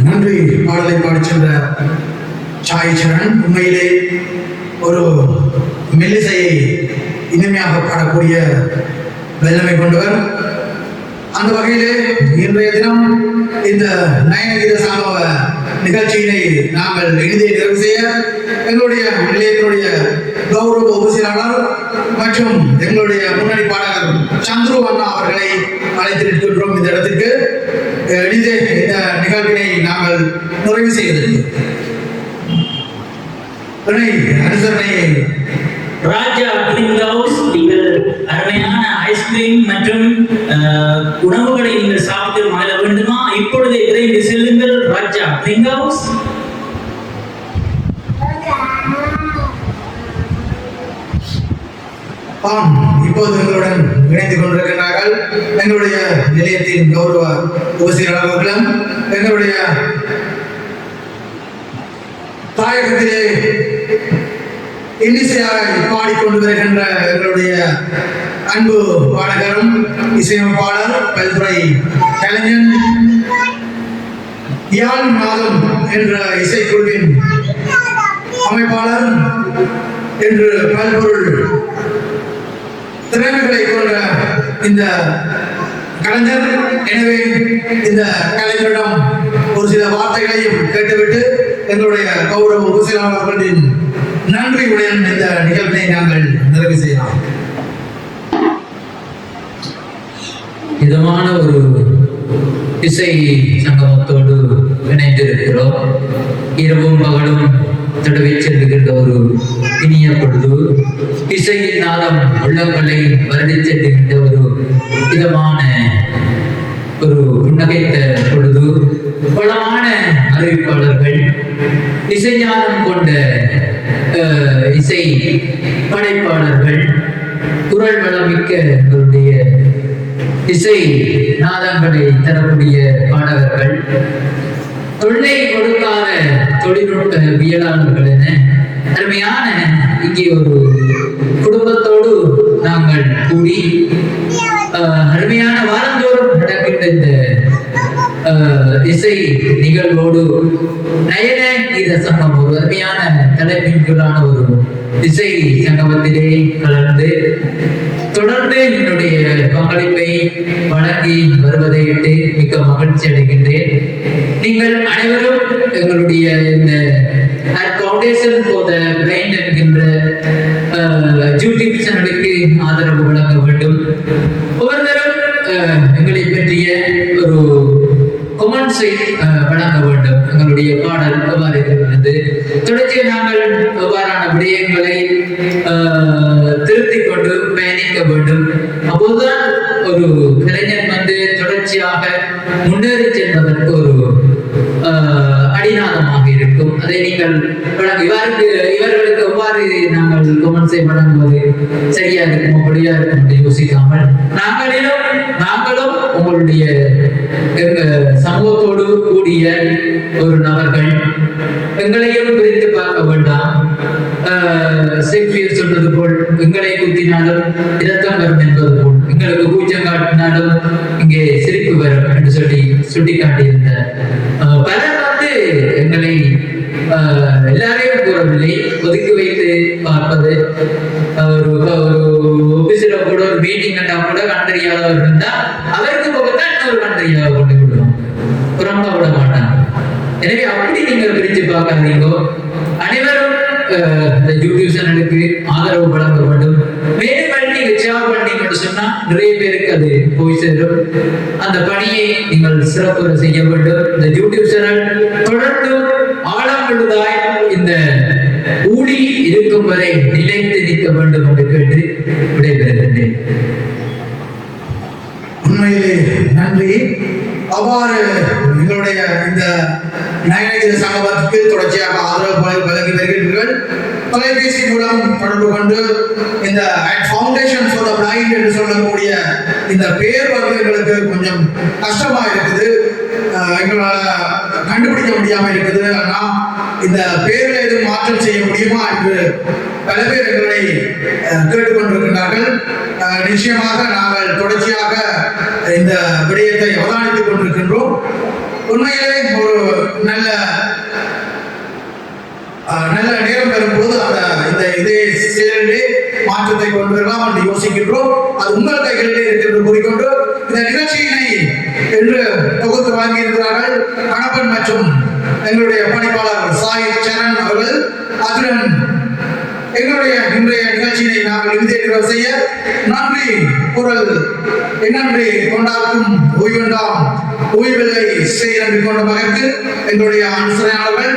நன்றி. பாடலை பாடிச் சென்ற சாய்ச்சரன் உண்மையிலே ஒரு மெல்லிசையை இனிமையாக பாடக்கூடிய வல்லமை கொண்டவர். அந்த வகையிலே இன்றைய தினம் இந்த நயனகீத சங்கம நிகழ்ச்சியினை நாங்கள் இறுதியை நிறைவு செய்ய எங்களுடைய நிலையத்தினுடைய கௌரவ உபசெயலாளர் மற்றும் எங்களுடைய முன்னணி பாடகர் சந்துரு அண்ணா அவர்களை அழைத்திருக்கின்றோம். இந்த இடத்திற்கு எளிதே இந்த நிகழ்வினை நாங்கள் நிறைவு செய்வதற்கு அனுசரணையை ராஜா கிரீன் ஹவுஸ், நீங்கள் அருமையான ஐஸ்கிரீம் மற்றும் உணவுகளை நீங்கள் சாப்பிட்டு மகிழ வேண்டுமா? இப்பொழுது விரைந்து செல்லுங்கள் ராஜா கிரீன் ஹவுஸ். ஆம், இப்போது எங்களுடன் இணைந்து கொண்டிருக்கிறார்கள் எங்களுடைய நிலையத்தின் கௌரவ உபசெயலாளர்களும் எங்களுடைய தாயகத்திலே இன்னிசையாக பாடிக்கொண்டு வருகின்ற எங்களுடைய அன்பு பாடகரும் இசையமைப்பாளர் பல்துறை கலைஞன் யாழ் மாதம் என்ற இசைக்குழுவின் அமைப்பாளர் என்று பல்பொருள் திறமைகளை கொண்ட இந்த கலைஞர். எனவே இந்த கலைஞரிடம் ஒரு சில வார்த்தைகளையும் கேட்டுவிட்டு எங்களுடைய கௌரவ உபசரியாளர்களின் நன்றியுடன் இந்த நிகழ்வினை நாங்கள் நிறைவு செய்யலாம். இதமான ஒரு இசை சங்கமத்தோடு இணைந்திருக்கிறோம். இரவும் பகலும் தடவை செல்லுகின்ற ஒரு இனிய பொழுது, இசையின் நாதம் உள்ளங்களை வருடி செல்லுகின்ற ஒரு இதமான ஒரு புன்னகைத்த பொழுது, பலமான அறிவிப்பாளர்கள், இசைஞானம் கொண்ட இசை படைப்பாளர்கள், குரல் வளமிக்க எங்களுடைய இசை நாதங்களை தரக்கூடிய பாடகர்கள், தொல்லை கொடுக்காத தொழில்நுட்பவியலாளர்கள் என அருமையான இங்கே ஒரு குடும்பத்தோடு நாங்கள் கூடி அருமையான வாரந்தோறும் நடக்கின்ற இந்த இசை நிகழ்வோடு நயன கீத சங்கம் ஒரு அருமையான தலைப்பின்களான ஒரு இசை சங்கமத்திலே கலந்து தொடர்ந்து என்னுடைய பங்களிப்பை வழங்கி வருவதை விட்டு மிக்க மகிழ்ச்சி அடைகின்றேன். நீங்கள் அனைவரும் எங்களுடைய இந்த ஃபவுண்டேஷன் ஃபார் த பிளைண்ட் என்கின்ற யூடியூப் சேனலுக்கு ஆதரவு வழங்க வேண்டும். ஒவ்வொருத்தரும் எங்களை பற்றிய ஒரு கொமெண்ட்ஸை வழங்க வேண்டும். எங்களுடைய பாடல் எவ்வாறு இருக்கிறது, தொடர்ச்சியாக நாங்கள் எவ்வாறான விடயங்களை திருத்திக் கொண்டு பயணிக்க வேண்டும். அப்போதுதான் ஒரு கலைஞர் தொடர்ச்சியாக முன்னேறி செல்வதற்கு ஒரு அடிநாதமாக இருக்கும். அதை நீங்கள் இவர்களுக்கு எவ்வாறு நாங்கள் கொமெண்ட்ஸை வழங்குவது சரியா இருக்கும், அப்படியா இருக்கும் என்று யோசிக்காமல் நாங்களும் உங்களுடைய சமூகத்தோடு கூடிய ஒரு நபர்கள், எங்களையும் பிரித்து பார்க்க வேண்டாம். ஷேக்ஸ்பியர் சொன்னது போல், எங்களை குத்தினாலும் இரத்தம் வரும் என்பது போல், எங்களுக்கு கூச்சம் காட்டினாலும் இங்கே சிரிப்பு வரும் என்று சொல்லி சுட்டிக்காட்டியிருந்த பலர் எங்களை எல்லாரையும் கூறவில்லை, ஒதுக்கி வைத்து பார்ப்பது. ஒரு ஆபீஸ்ல கூட ஒரு மீட்டிங் கூட கண்டறியாதவர் இருந்தா அவருக்கு பக்கத்தான் இன்னொரு கண்டறியாத கொண்டு விடுவோம், புறம்ப விட மாட்டாங்க. எனவே அப்படி நீங்கள் பிரித்து பார்க்காதீங்க. அனைவரும் இந்த யூடியூப் சேனலுக்கு ஆதரவு வழங்க வேண்டும். மேலும் நீங்க ஷேர் பண்ணீங்கன்னு சொன்னா நிறைய பேருக்கு அது போய் சேரும். அந்த பணியை நீங்கள் சிறப்புற செய்ய வேண்டும். இந்த யூடியூப் சேனல் தொடர்ந்து ஆழம் முழுதாய் இந்த ஊழி இருக்கும் வரை நிலைத்து நிற்க வேண்டும் என்று கேட்டு விடைபெறுகின்றேன். உண்மையிலே நன்றி. அவ்வாறு எங்களுடைய இந்த நயனகீத சங்கமத்துக்கு தொடர்ச்சியாக ஆதரவு வழங்கி வருகிறீர்கள். தொலைபேசி மூலம் தொடர்பு கொண்டு இந்த ஃபவுண்டேஷன் ஃபார் த பிளைண்ட் என்று சொல்லக்கூடிய இந்த பேர் எங்களுக்கு கொஞ்சம் கஷ்டமா இருக்குது, எங்களால் கண்டுபிடிக்க முடியாம இருக்குது. ஆனால் இந்த பேரில் எதுவும் மாற்றம் செய்ய முடியுமா என்று பல பேர் எங்களை கேட்டுக்கொண்டிருக்கிறார்கள். நிச்சயமாக நாங்கள் தொடர்ச்சியாக இந்த விடயத்தை அவதானித்துக் கொண்டிருக்கின்றோம். உண்மையிலே ஒரு நல்ல நேரம் வரும்போது இந்த இதே செயலிலே மாற்றத்தை கொண்டு வரலாம் என்று யோசிக்கின்றோம். அது உங்கள் கைகளிலே இருக்கிறது கூறிக்கொண்டு இந்த நிகழ்ச்சியினை என்று தொகுத்து வாங்கியிருக்கிறார்கள் கணபன் மற்றும் எங்களுடைய பணிப்பாளர் சாய் சரண் அவர்கள். அதுடன் எங்களுடைய இன்றைய நிகழ்ச்சியினை நாங்கள் இறுதியாக செய்ய நன்றி குரல் என்னன்றி கொண்டாக்கும் ஓய்வென்றாம் ஓய்வில்லை செய் நன்றி கொண்ட மகற்கு எங்களுடைய அனுசரணையாளர்கள்,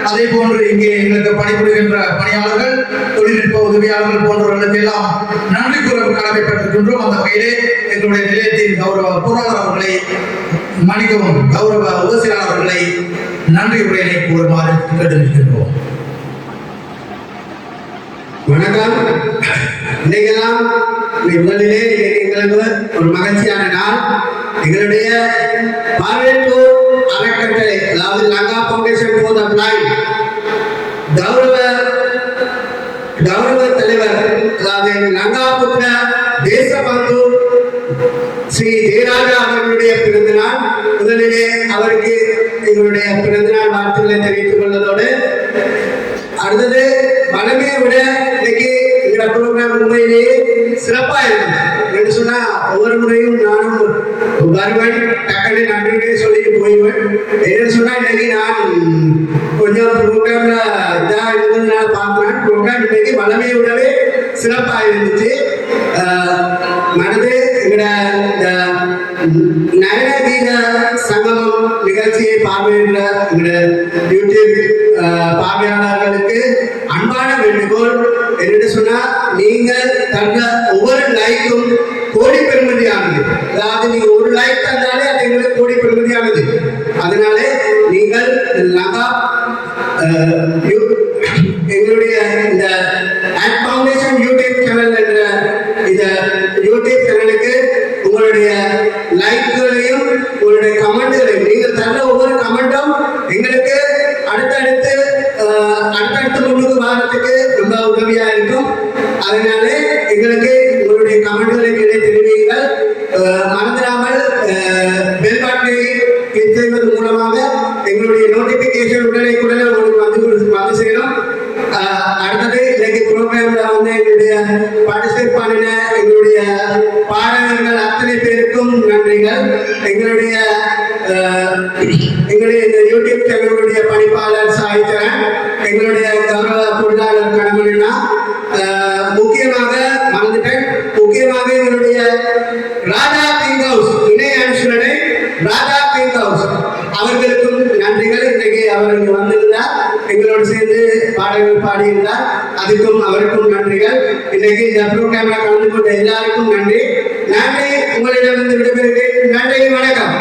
அதே போன்று இங்கே எங்களுக்கு பணிபுரிகின்ற பணியாளர்கள், தொழில்நுட்ப உதவியாளர்கள் போன்றவர்களுக்கு எல்லாம் நன்றி குரல் கடமைப்பட்டிருக்கின்றோம். அந்த வகையிலே எங்களுடைய நிலையத்தின் கௌரவ பொருளாளர் அவர்களை மன்னிக்கவும் கௌரவ உபசியாளர்களை நன்றி உரையினை கூறுமாறு கேட்டிருக்கின்றோம். வணக்கம். இன்னைக்கெல்லாம் முதலிலே எங்களுக்கு ஒரு மகிழ்ச்சியான நாள். எங்களுடைய பார்வையற்றோர் அறக்கட்டளை, அதாவது Lanka foundation for the blind கௌரவ தலைவர், அதாவது லங்காபுத்திர தேசபந்து ஸ்ரீ ஜெயராஜா அவர்களுடைய பிறந்த நாள். முதலிலே அவருக்கு எங்களுடைய பிறந்தநாள் வாழ்த்துக்களை தெரிவித்துக் கொள்வதோடு, அடுத்தது வளமையை விட இன்னைக்கு எங்களோட ப்ரோக்ராம் உண்மையிலேயே சிறப்பா இருக்கு. சொன்னா ஒவ்வொரு முறையும் நானும் வருவன் டக்குனு நன்றிகளே சொல்லிட்டு போயிடுவேன். என்னன்னு சொன்னா இன்னைக்கு நான் கொஞ்சம் ப்ரோக்ராம்ல இதாக இருந்ததுனால பார்க்குறேன். ப்ரோக்ராம் இன்னைக்கு வளமையை விடவே சிறப்பாக இருந்துச்சு. மனது எங்களோட இந்த நயனகீத சங்கமம் நிகழ்ச்சியை பார்வையிடுற எங்களோட யூடியூப் பார்வையாளர்களுக்கு அன்பான வேண்டுகோள் என்னென்னு சொன்னா, நீங்கள் தந்த ஒவ்வொரு லைக்கும் கோடி பெருமதியானது. அதாவது நீங்க ஒரு லைக் தந்தாலே அது எங்களுக்கு கோடி பெருமதியானது. அதனால நீங்கள் லங்கா எங்களுடைய இந்த ஆட் ஃபவுண்டேஷன் யூடியூப் சேனல் என்ற இந்த யூடியூப் சேனலுக்கு உங்களுடைய லைக்குகளையும் உங்களுடைய கமெண்ட்களையும் நீங்கள் தந்த ஒவ்வொரு கமெண்ட்டும் எங்களுக்கு அடுத்தடுத்து முன்னுக்கு வாரத்துக்கு ரொம்ப உதவியா இருக்கும். அதனால எங்களுக்கு உங்களுடைய கமெண்ட்களை கிடை தெரிவிங்கள். மறந்துடாமல் பெல் பட்டனை கிளிக் செய்வது மூலமாக எங்களுடைய நோட்டிபிகேஷன் உடனே உங்களுக்கு வந்து சேரும். அடுத்தது இன்னைக்கு ப்ரோக்ராம்ல வந்து எங்களுடைய பார்ட்டிசிபேட் பண்ணின எங்களுடைய பாடகர்கள் அத்தனை பேருக்கும் நன்றிகள். எங்களுடைய இந்த யூடியூப் சேனலுடைய பணிப்பாளர் சாய்ச்சரன், எங்களுடைய கௌரவ பொருளாளர் கடமனா, முக்கியமாக எங்களுடைய ராஜா கிங் ஹவுஸ் இணை அனுசரணை ராஜா கிங் ஹவுஸ் அவர்களுக்கும் நன்றிகள். இன்றைக்கு அவர் இங்கு வந்திருந்தார், எங்களோடு சேர்ந்து பாடல்கள் பாடியிருந்தார். அதுக்கும் அவருக்கும் நன்றிகள். இன்றைக்கு இந்த ப்ரோக்ராம்ல கலந்து கொண்ட எல்லாருக்கும் நன்றி. உங்களிடமிருந்து விடைபெறுகிறேன். நன்றி, வணக்கம்.